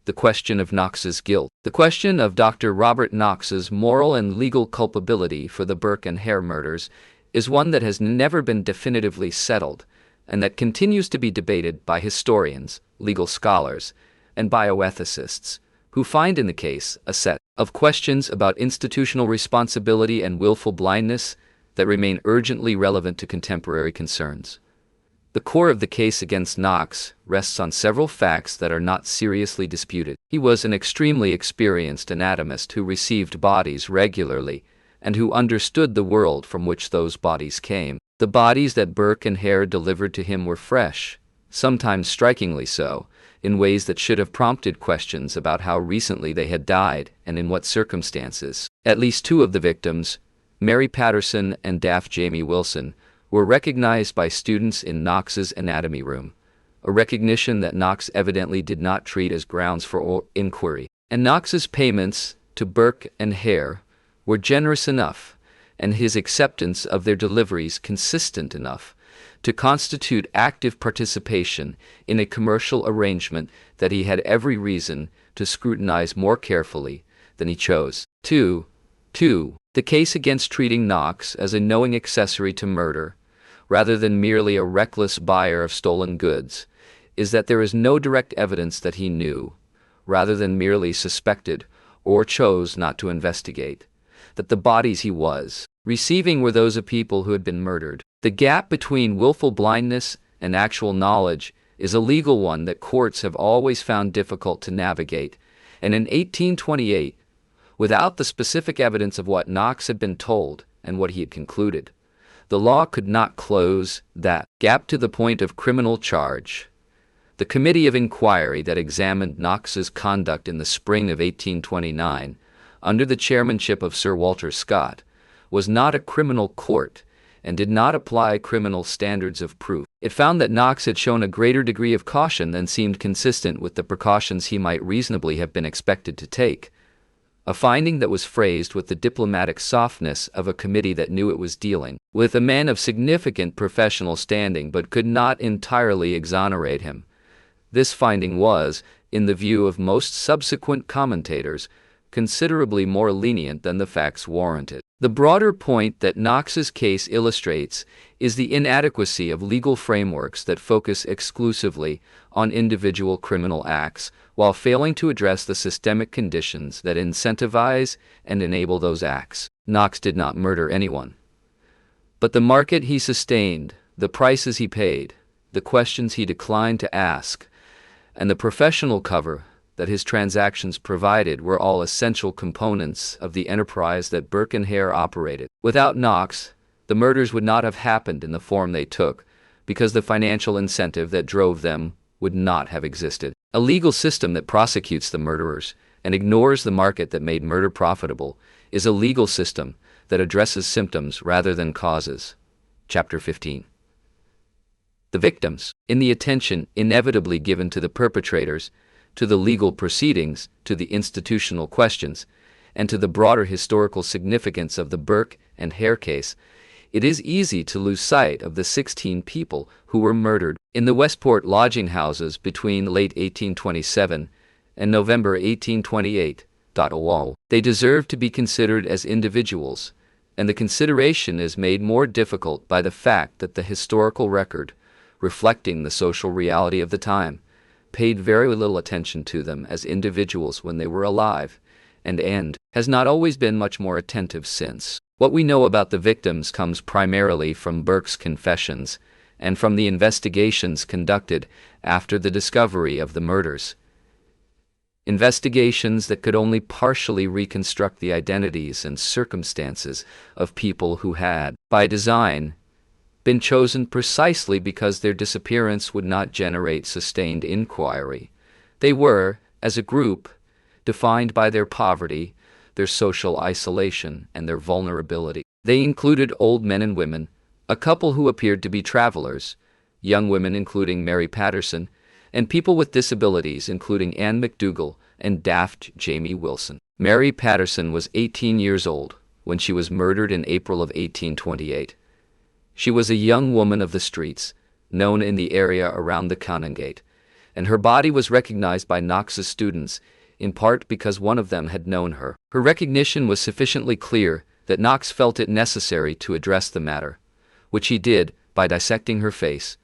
The question of Knox's guilt. The question of Dr. Robert Knox's moral and legal culpability for the Burke and Hare murders is one that has never been definitively settled, and that continues to be debated by historians, legal scholars, and bioethicists, who find in the case a set of questions about institutional responsibility and willful blindness that remain urgently relevant to contemporary concerns. The core of the case against Knox rests on several facts that are not seriously disputed. He was an extremely experienced anatomist who received bodies regularly and who understood the world from which those bodies came. The bodies that Burke and Hare delivered to him were fresh, sometimes strikingly so, in ways that should have prompted questions about how recently they had died and in what circumstances. At least two of the victims, Mary Patterson and Daft Jamie Wilson, were recognized by students in Knox's anatomy room, a recognition that Knox evidently did not treat as grounds for inquiry. And Knox's payments to Burke and Hare were generous enough, and his acceptance of their deliveries consistent enough, to constitute active participation in a commercial arrangement that he had every reason to scrutinize more carefully than he chose. 2. The case against treating Knox as a knowing accessory to murder, rather than merely a reckless buyer of stolen goods, is that there is no direct evidence that he knew, rather than merely suspected or chose not to investigate, that the bodies he was receiving were those of people who had been murdered. The gap between willful blindness and actual knowledge is a legal one that courts have always found difficult to navigate, and in 1828, without the specific evidence of what Knox had been told and what he had concluded, the law could not close that gap to the point of criminal charge. The committee of inquiry that examined Knox's conduct in the spring of 1829, under the chairmanship of Sir Walter Scott, was not a criminal court and did not apply criminal standards of proof. It found that Knox had shown a greater degree of caution than seemed consistent with the precautions he might reasonably have been expected to take, a finding that was phrased with the diplomatic softness of a committee that knew it was dealing with a man of significant professional standing but could not entirely exonerate him. This finding was, in the view of most subsequent commentators, considerably more lenient than the facts warranted. The broader point that Knox's case illustrates is the inadequacy of legal frameworks that focus exclusively on individual criminal acts, while failing to address the systemic conditions that incentivize and enable those acts. Knox did not murder anyone. But the market he sustained, the prices he paid, the questions he declined to ask, and the professional cover that his transactions provided were all essential components of the enterprise that Burke and Hare operated. Without Knox, the murders would not have happened in the form they took, because the financial incentive that drove them would not have existed. A legal system that prosecutes the murderers and ignores the market that made murder profitable is a legal system that addresses symptoms rather than causes. Chapter 15. The victims, in the attention inevitably given to the perpetrators, to the legal proceedings, to the institutional questions, and to the broader historical significance of the Burke and Hare case, it is easy to lose sight of the 16 people who were murdered in the Westport lodging houses between late 1827 and November 1828. They deserve to be considered as individuals, and the consideration is made more difficult by the fact that the historical record, reflecting the social reality of the time, paid very little attention to them as individuals when they were alive, and has not always been much more attentive since. What we know about the victims comes primarily from Burke's confessions and from the investigations conducted after the discovery of the murders. Investigations that could only partially reconstruct the identities and circumstances of people who had, by design, been chosen precisely because their disappearance would not generate sustained inquiry. They were, as a group, defined by their poverty, their social isolation, and their vulnerability. They included old men and women, a couple who appeared to be travelers, young women including Mary Patterson, and people with disabilities including Anne McDougall and Daft Jamie Wilson. Mary Patterson was 18 years old when she was murdered in April of 1828. She was a young woman of the streets, known in the area around the Canongate, and her body was recognized by Knox's students, in part because one of them had known her. Her recognition was sufficiently clear that Knox felt it necessary to address the matter, which he did by dissecting her face,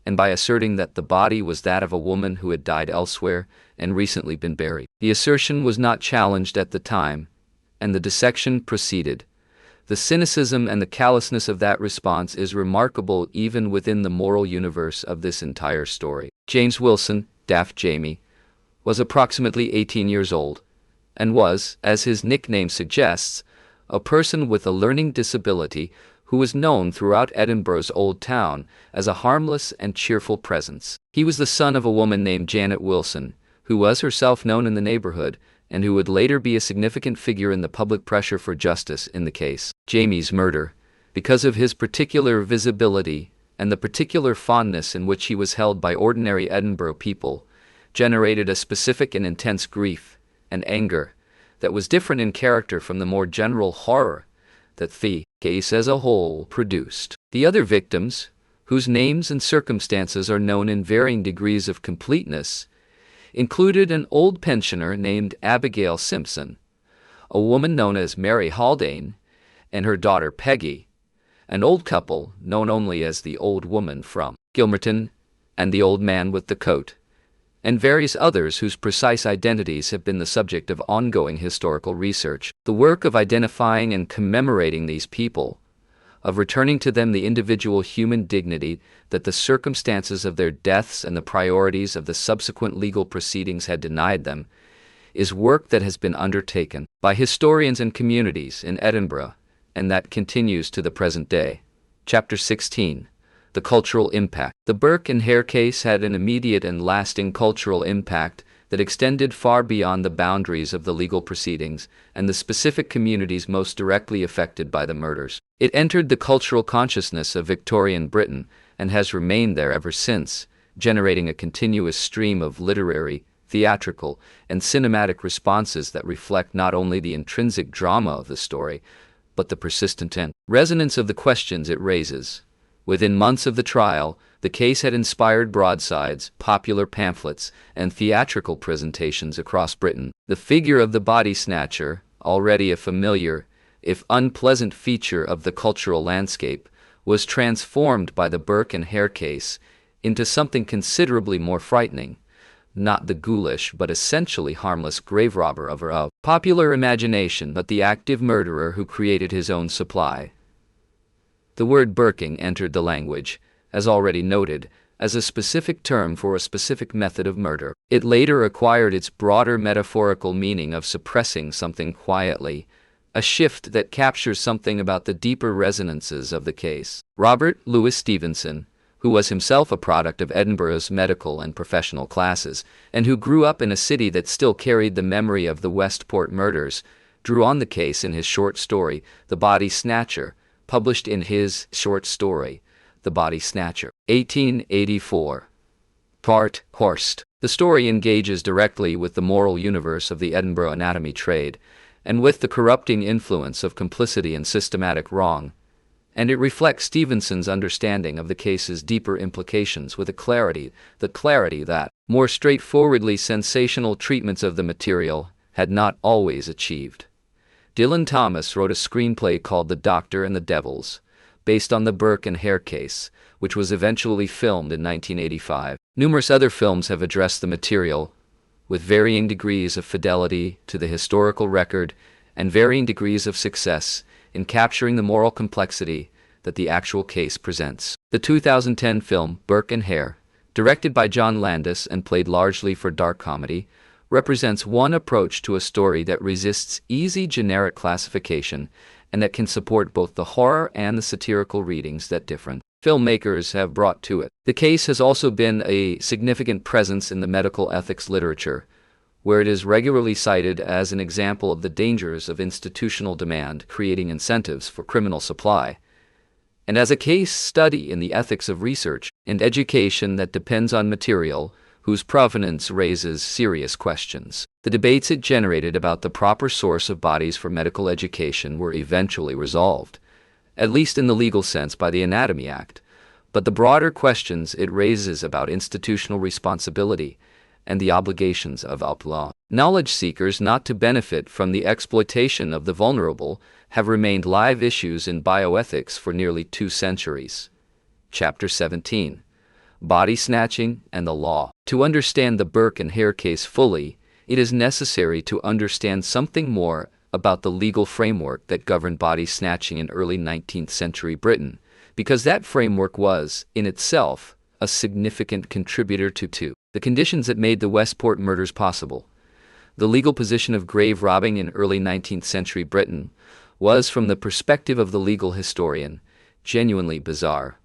and by asserting that the body was that of a woman who had died elsewhere and recently been buried. The assertion was not challenged at the time, and the dissection proceeded. The cynicism and the callousness of that response is remarkable even within the moral universe of this entire story. James Wilson, Daft Jamie, was approximately 18 years old, and was, as his nickname suggests, a person with a learning disability who was known throughout Edinburgh's Old Town as a harmless and cheerful presence. He was the son of a woman named Janet Wilson, who was herself known in the neighborhood, and who would later be a significant figure in the public pressure for justice in the case. Jamie's murder, because of his particular visibility and the particular fondness in which he was held by ordinary Edinburgh people, generated a specific and intense grief and anger that was different in character from the more general horror that the case as a whole produced. The other victims, whose names and circumstances are known in varying degrees of completeness, included an old pensioner named Abigail Simpson, a woman known as Mary Haldane, and her daughter Peggy, an old couple known only as the Old Woman from Gilmerton and the Old Man with the Coat, and various others whose precise identities have been the subject of ongoing historical research. The work of identifying and commemorating these people, of returning to them the individual human dignity that the circumstances of their deaths and the priorities of the subsequent legal proceedings had denied them, is work that has been undertaken by historians and communities in Edinburgh, and that continues to the present day. Chapter 16. The cultural impact. The Burke and Hare case had an immediate and lasting cultural impact that extended far beyond the boundaries of the legal proceedings and the specific communities most directly affected by the murders. It entered the cultural consciousness of Victorian Britain and has remained there ever since, generating a continuous stream of literary, theatrical, and cinematic responses that reflect not only the intrinsic drama of the story, but the persistent and resonance of the questions it raises. Within months of the trial, the case had inspired broadsides, popular pamphlets, and theatrical presentations across Britain. The figure of the body snatcher, already a familiar, if unpleasant feature of the cultural landscape, was transformed by the Burke and Hare case into something considerably more frightening, not the ghoulish but essentially harmless grave robber of popular imagination, but the active murderer who created his own supply. The word burking entered the language, as already noted, as a specific term for a specific method of murder. It later acquired its broader metaphorical meaning of suppressing something quietly, a shift that captures something about the deeper resonances of the case. Robert Louis Stevenson, who was himself a product of Edinburgh's medical and professional classes, and who grew up in a city that still carried the memory of the Westport murders, drew on the case in his short story, The Body Snatcher, published in his short story, The Body Snatcher, 1884. Part Horst. The story engages directly with the moral universe of the Edinburgh anatomy trade, and with the corrupting influence of complicity and systematic wrong, and it reflects Stevenson's understanding of the case's deeper implications with a clarity that more straightforwardly sensational treatments of the material had not always achieved. Dylan Thomas wrote a screenplay called The Doctor and the Devils, based on the Burke and Hare case, which was eventually filmed in 1985. Numerous other films have addressed the material, with varying degrees of fidelity to the historical record and varying degrees of success in capturing the moral complexity that the actual case presents. The 2010 film Burke and Hare, directed by John Landis and played largely for dark comedy, represents one approach to a story that resists easy generic classification and that can support both the horror and the satirical readings that different filmmakers have brought to it. The case has also been a significant presence in the medical ethics literature, where it is regularly cited as an example of the dangers of institutional demand creating incentives for criminal supply, and as a case study in the ethics of research and education that depends on material whose provenance raises serious questions. The debates it generated about the proper source of bodies for medical education were eventually resolved, at least in the legal sense, by the Anatomy Act, but the broader questions it raises about institutional responsibility and the obligations of outlaw knowledge seekers not to benefit from the exploitation of the vulnerable have remained live issues in bioethics for nearly 2 centuries. Chapter 17. Body Snatching and the Law. To understand the Burke and Hare case fully, it is necessary to understand something more about the legal framework that governed body snatching in early 19th century Britain, because that framework was, in itself, a significant contributor to the conditions that made the Westport murders possible. The legal position of grave robbing in early 19th century Britain was, from the perspective of the legal historian, genuinely bizarre.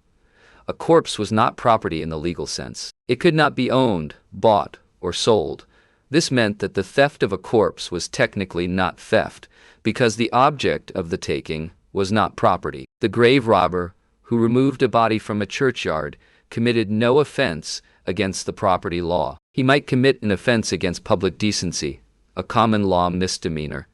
A corpse was not property in the legal sense. It could not be owned, bought, or sold. This meant that the theft of a corpse was technically not theft, because the object of the taking was not property. The grave robber, who removed a body from a churchyard, committed no offense against the property law. He might commit an offense against public decency, a common law misdemeanor,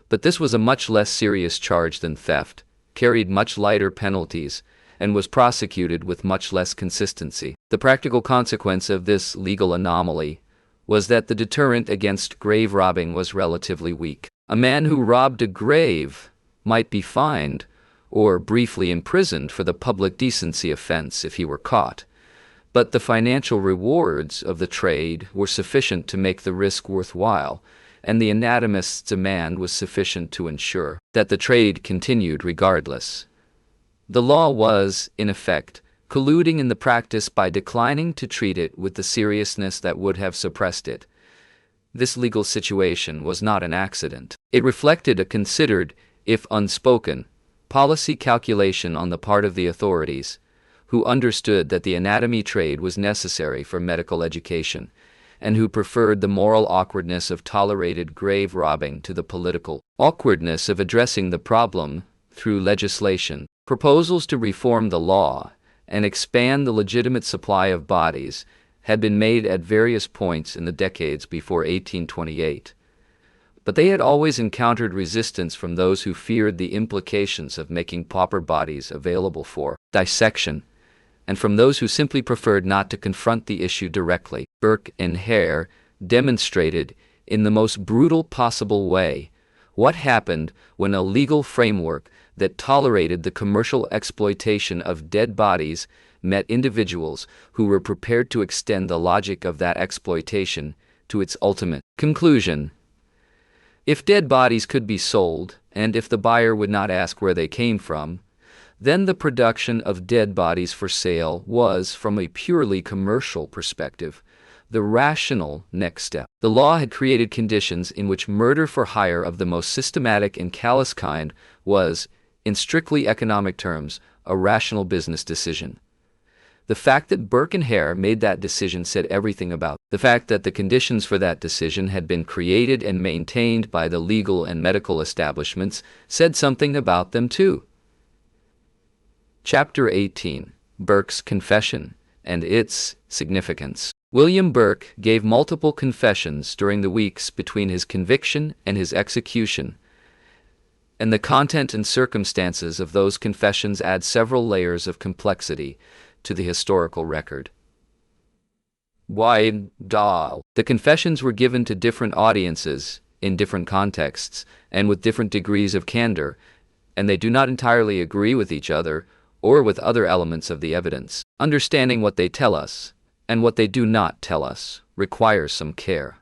but this was a much less serious charge than theft, carried much lighter penalties, and was prosecuted with much less consistency. The practical consequence of this legal anomaly was that the deterrent against grave robbing was relatively weak. A man who robbed a grave might be fined or briefly imprisoned for the public decency offense if he were caught, but the financial rewards of the trade were sufficient to make the risk worthwhile, and the anatomist's demand was sufficient to ensure that the trade continued regardless. The law was, in effect, colluding in the practice by declining to treat it with the seriousness that would have suppressed it. This legal situation was not an accident. It reflected a considered, if unspoken, policy calculation on the part of the authorities, who understood that the anatomy trade was necessary for medical education, and who preferred the moral awkwardness of tolerated grave robbing to the political awkwardness of addressing the problem through legislation. Proposals to reform the law and expand the legitimate supply of bodies had been made at various points in the decades before 1828, but they had always encountered resistance from those who feared the implications of making pauper bodies available for dissection, and from those who simply preferred not to confront the issue directly. Burke and Hare demonstrated, in the most brutal possible way, what happened when a legal framework that tolerated the commercial exploitation of dead bodies met individuals who were prepared to extend the logic of that exploitation to its ultimate conclusion. If dead bodies could be sold, and if the buyer would not ask where they came from, then the production of dead bodies for sale was, from a purely commercial perspective, the rational next step. The law had created conditions in which murder for hire of the most systematic and callous kind was, in strictly economic terms, a rational business decision. The fact that Burke and Hare made that decision said everything about the fact that the conditions for that decision had been created and maintained by the legal and medical establishments said something about them too. Chapter 18. Burke's Confession and its Significance. William Burke gave multiple confessions during the weeks between his conviction and his execution, and the content and circumstances of those confessions add several layers of complexity to the historical record. The confessions were given to different audiences, in different contexts, and with different degrees of candor, and they do not entirely agree with each other or with other elements of the evidence. Understanding what they tell us, and what they do not tell us, requires some care.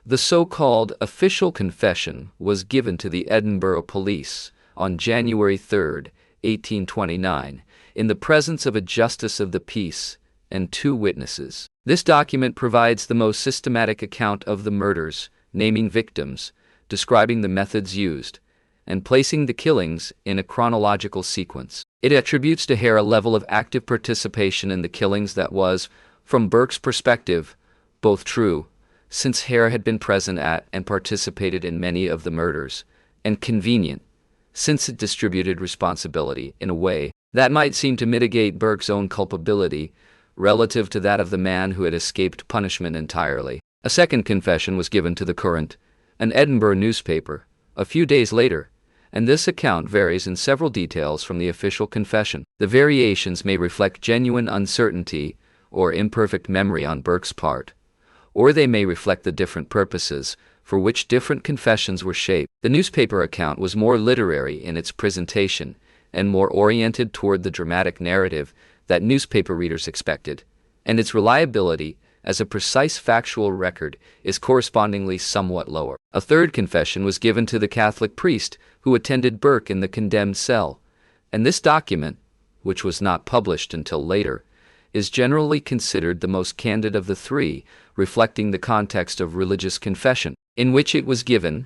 The so-called official confession was given to the Edinburgh police on January 3, 1829, in the presence of a justice of the peace and 2 witnesses. This document provides the most systematic account of the murders, naming victims, describing the methods used, and placing the killings in a chronological sequence. It attributes to Hare a level of active participation in the killings that was, from Burke's perspective, both true, since Hare had been present at and participated in many of the murders, and convenient, since it distributed responsibility in a way that might seem to mitigate Burke's own culpability relative to that of the man who had escaped punishment entirely. A second confession was given to the Courant, an Edinburgh newspaper, a few days later, and this account varies in several details from the official confession. The variations may reflect genuine uncertainty or imperfect memory on Burke's part, or they may reflect the different purposes for which different confessions were shaped. The newspaper account was more literary in its presentation and more oriented toward the dramatic narrative that newspaper readers expected, and its reliability as a precise factual record is correspondingly somewhat lower. A third confession was given to the Catholic priest who attended Burke in the condemned cell, and this document, which was not published until later, is generally considered the most candid of the 3, reflecting the context of religious confession in which it was given,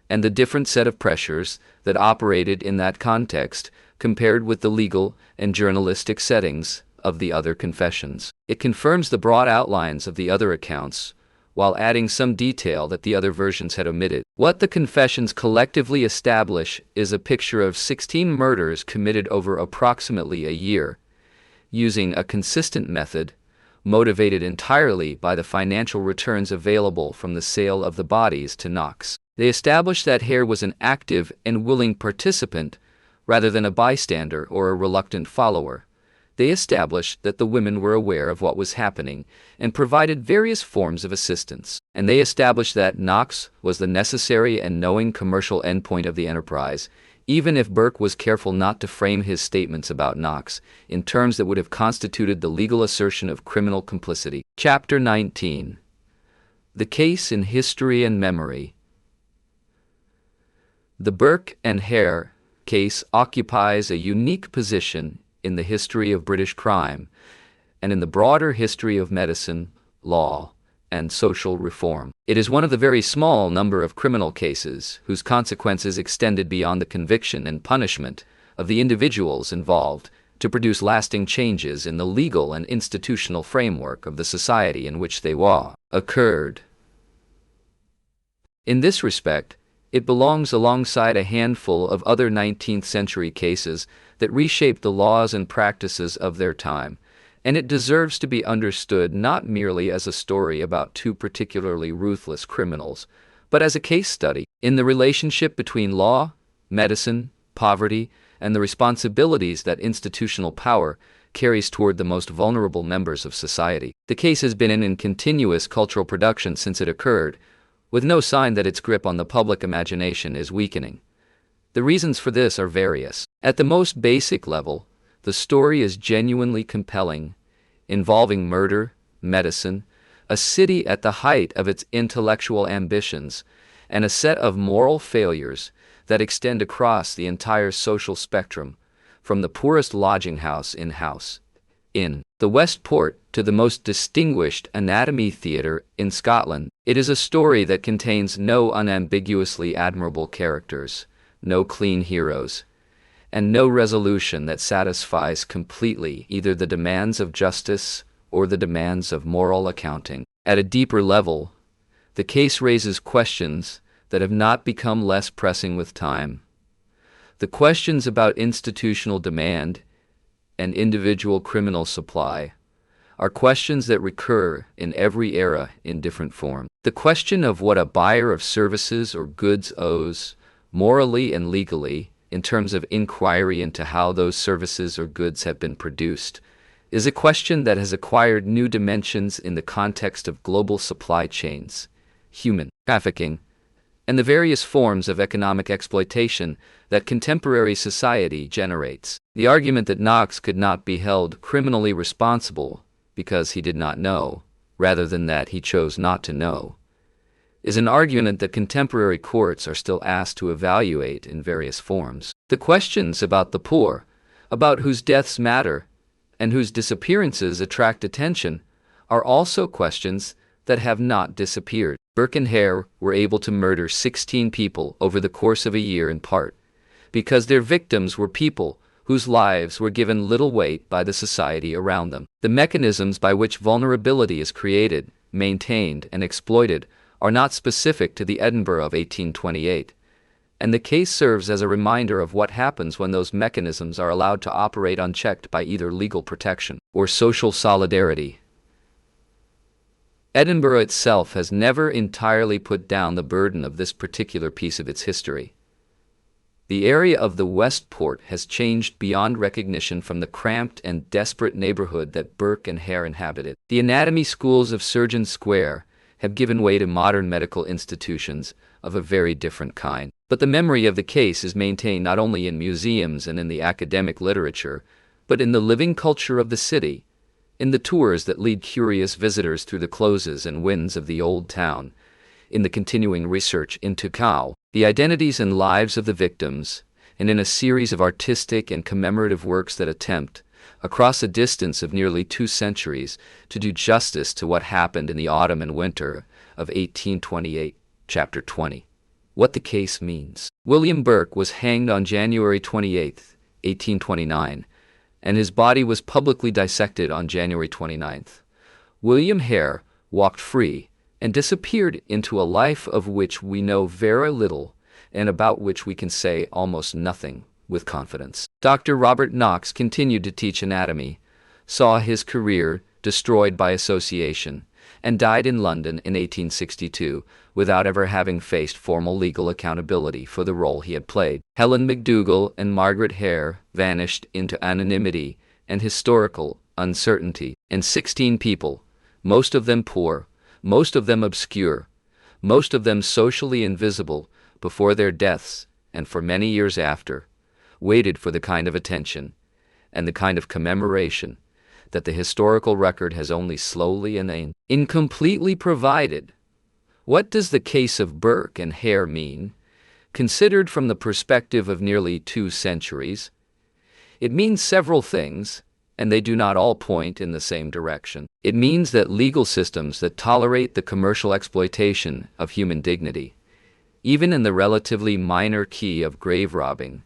and the different set of pressures that operated in that context compared with the legal and journalistic settings of the other confessions. It confirms the broad outlines of the other accounts, while adding some detail that the other versions had omitted. What the confessions collectively establish is a picture of 16 murders committed over approximately a year, using a consistent method, motivated entirely by the financial returns available from the sale of the bodies to Knox. They establish that Hare was an active and willing participant rather than a bystander or a reluctant follower. They established that the women were aware of what was happening and provided various forms of assistance. And they established that Knox was the necessary and knowing commercial endpoint of the enterprise, even if Burke was careful not to frame his statements about Knox in terms that would have constituted the legal assertion of criminal complicity. Chapter 19. The Case in History and Memory. The Burke and Hare case occupies a unique position in the history of British crime and in the broader history of medicine, law, and social reform. It is one of the very small number of criminal cases whose consequences extended beyond the conviction and punishment of the individuals involved to produce lasting changes in the legal and institutional framework of the society in which they occurred. In this respect, it belongs alongside a handful of other 19th-century cases that reshaped the laws and practices of their time, and it deserves to be understood not merely as a story about two particularly ruthless criminals, but as a case study in the relationship between law, medicine, poverty, and the responsibilities that institutional power carries toward the most vulnerable members of society. The case has been in continuous cultural production since it occurred, with no sign that its grip on the public imagination is weakening. The reasons for this are various. At the most basic level, the story is genuinely compelling, involving murder, medicine, a city at the height of its intellectual ambitions, and a set of moral failures that extend across the entire social spectrum, from the poorest lodging house in the West Port to the most distinguished anatomy theatre in Scotland. It is a story that contains no unambiguously admirable characters, no clean heroes, and no resolution that satisfies completely either the demands of justice or the demands of moral accounting. At a deeper level, the case raises questions that have not become less pressing with time. The questions about institutional demand and individual criminal supply are questions that recur in every era in different form. The question of what a buyer of services or goods owes, morally and legally, in terms of inquiry into how those services or goods have been produced, is a question that has acquired new dimensions in the context of global supply chains, human trafficking, and the various forms of economic exploitation that contemporary society generates. The argument that Knox could not be held criminally responsible because he did not know, rather than that he chose not to know, is an argument that contemporary courts are still asked to evaluate in various forms. The questions about the poor, about whose deaths matter, and whose disappearances attract attention, are also questions that have not disappeared. Burke and Hare were able to murder 16 people over the course of a year in part because their victims were people whose lives were given little weight by the society around them. The mechanisms by which vulnerability is created, maintained, and exploited are not specific to the Edinburgh of 1828, and the case serves as a reminder of what happens when those mechanisms are allowed to operate unchecked by either legal protection or social solidarity. Edinburgh itself has never entirely put down the burden of this particular piece of its history. The area of the West Port has changed beyond recognition from the cramped and desperate neighborhood that Burke and Hare inhabited. The anatomy schools of Surgeon Square have given way to modern medical institutions of a very different kind. But the memory of the case is maintained not only in museums and in the academic literature, but in the living culture of the city, in the tours that lead curious visitors through the closes and winds of the old town, in the continuing research into the identities and lives of the victims, and in a series of artistic and commemorative works that attempt, across a distance of nearly 2 centuries, to do justice to what happened in the autumn and winter of 1828. Chapter 20. What the case means. William Burke was hanged on January 28, 1829, and his body was publicly dissected on January 29th. William Hare walked free and disappeared into a life of which we know very little and about which we can say almost nothing with confidence. Dr. Robert Knox continued to teach anatomy, saw his career destroyed by association, and died in London in 1862 without ever having faced formal legal accountability for the role he had played. Helen McDougall and Margaret Hare vanished into anonymity and historical uncertainty, and 16 people, most of them poor, most of them obscure, most of them socially invisible, before their deaths, and for many years after, waited for the kind of attention and the kind of commemoration that the historical record has only slowly and incompletely provided. What does the case of Burke and Hare mean, considered from the perspective of nearly 2 centuries? It means several things, and they do not all point in the same direction. It means that legal systems that tolerate the commercial exploitation of human dignity, even in the relatively minor key of grave robbing,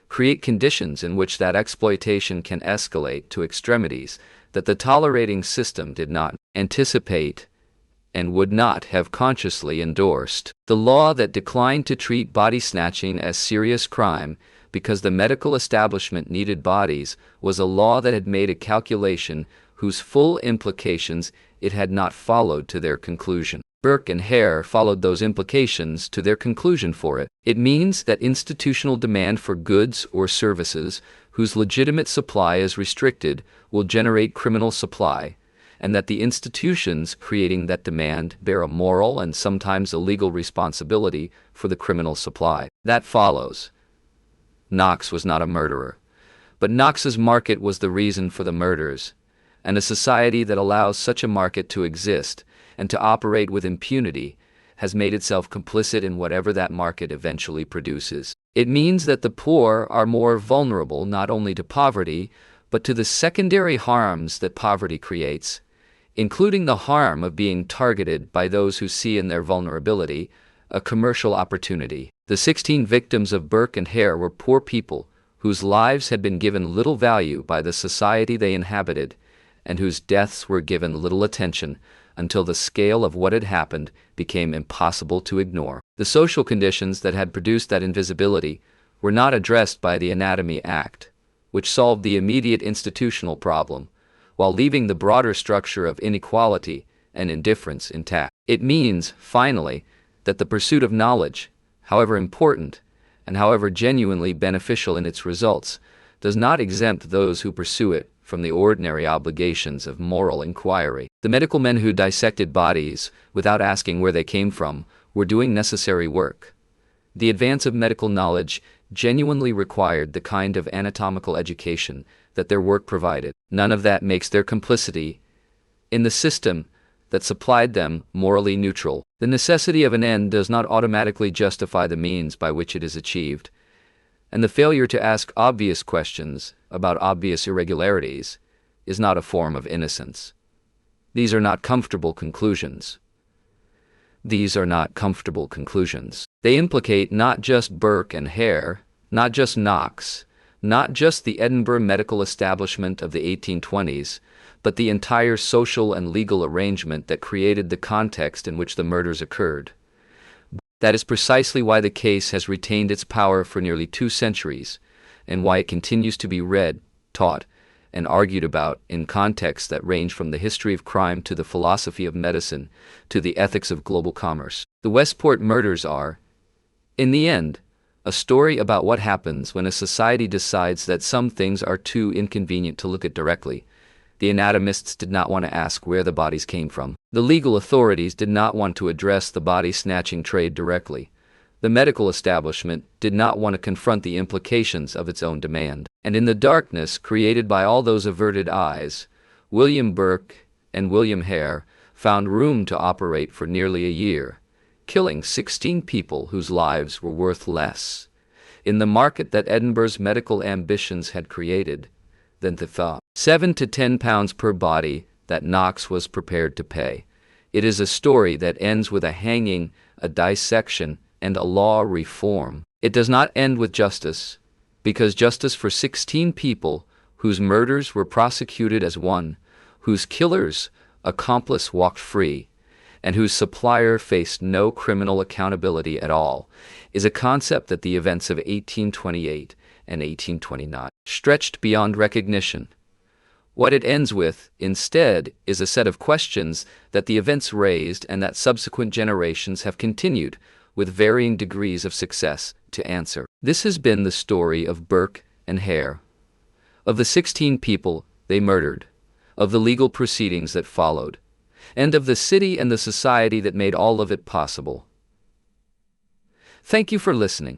create conditions in which that exploitation can escalate to extremities that the tolerating system did not anticipate and would not have consciously endorsed. The law that declined to treat body snatching as serious crime because the medical establishment needed bodies was a law that had made a calculation whose full implications it had not followed to their conclusion. Burke and Hare followed those implications to their conclusion for it. It means that institutional demand for goods or services whose legitimate supply is restricted will generate criminal supply, and that the institutions creating that demand bear a moral and sometimes a legal responsibility for the criminal supply. That follows. Knox was not a murderer, but Knox's market was the reason for the murders, and a society that allows such a market to exist and to operate with impunity has made itself complicit in whatever that market eventually produces. It means that the poor are more vulnerable not only to poverty, but to the secondary harms that poverty creates, including the harm of being targeted by those who see in their vulnerability a commercial opportunity. The 16 victims of Burke and Hare were poor people whose lives had been given little value by the society they inhabited, and whose deaths were given little attention until the scale of what had happened became impossible to ignore. The social conditions that had produced that invisibility were not addressed by the Anatomy Act, which solved the immediate institutional problem, while leaving the broader structure of inequality and indifference intact. It means, finally, that the pursuit of knowledge, however important and however genuinely beneficial in its results, does not exempt those who pursue it from the ordinary obligations of moral inquiry. The medical men who dissected bodies without asking where they came from were doing necessary work. The advance of medical knowledge genuinely required the kind of anatomical education that their work provided. None of that makes their complicity in the system that supplied them morally neutral. The necessity of an end does not automatically justify the means by which it is achieved, and the failure to ask obvious questions about obvious irregularities is not a form of innocence. These are not comfortable conclusions. These are not comfortable conclusions. They implicate not just Burke and Hare, not just Knox, not just the Edinburgh medical establishment of the 1820s, but the entire social and legal arrangement that created the context in which the murders occurred. That is precisely why the case has retained its power for nearly 2 centuries, and why it continues to be read, taught, and argued about in contexts that range from the history of crime to the philosophy of medicine to the ethics of global commerce. The Westport murders are, in the end, a story about what happens when a society decides that some things are too inconvenient to look at directly. The anatomists did not want to ask where the bodies came from. The legal authorities did not want to address the body-snatching trade directly. The medical establishment did not want to confront the implications of its own demand. And in the darkness created by all those averted eyes, William Burke and William Hare found room to operate for nearly a year, killing 16 people whose lives were worth less, in the market that Edinburgh's medical ambitions had created, than the £7 to £10 per body that Knox was prepared to pay. It is a story that ends with a hanging, a dissection, and a law reform. It does not end with justice, because justice for 16 people whose murders were prosecuted as one, whose killer's accomplice walked free, and whose supplier faced no criminal accountability at all, is a concept that the events of 1828 and 1829 stretched beyond recognition. What it ends with, instead, is a set of questions that the events raised and that subsequent generations have continued, with varying degrees of success, to answer. This has been the story of Burke and Hare, of the 16 people they murdered, of the legal proceedings that followed, and of the city and the society that made all of it possible. Thank you for listening.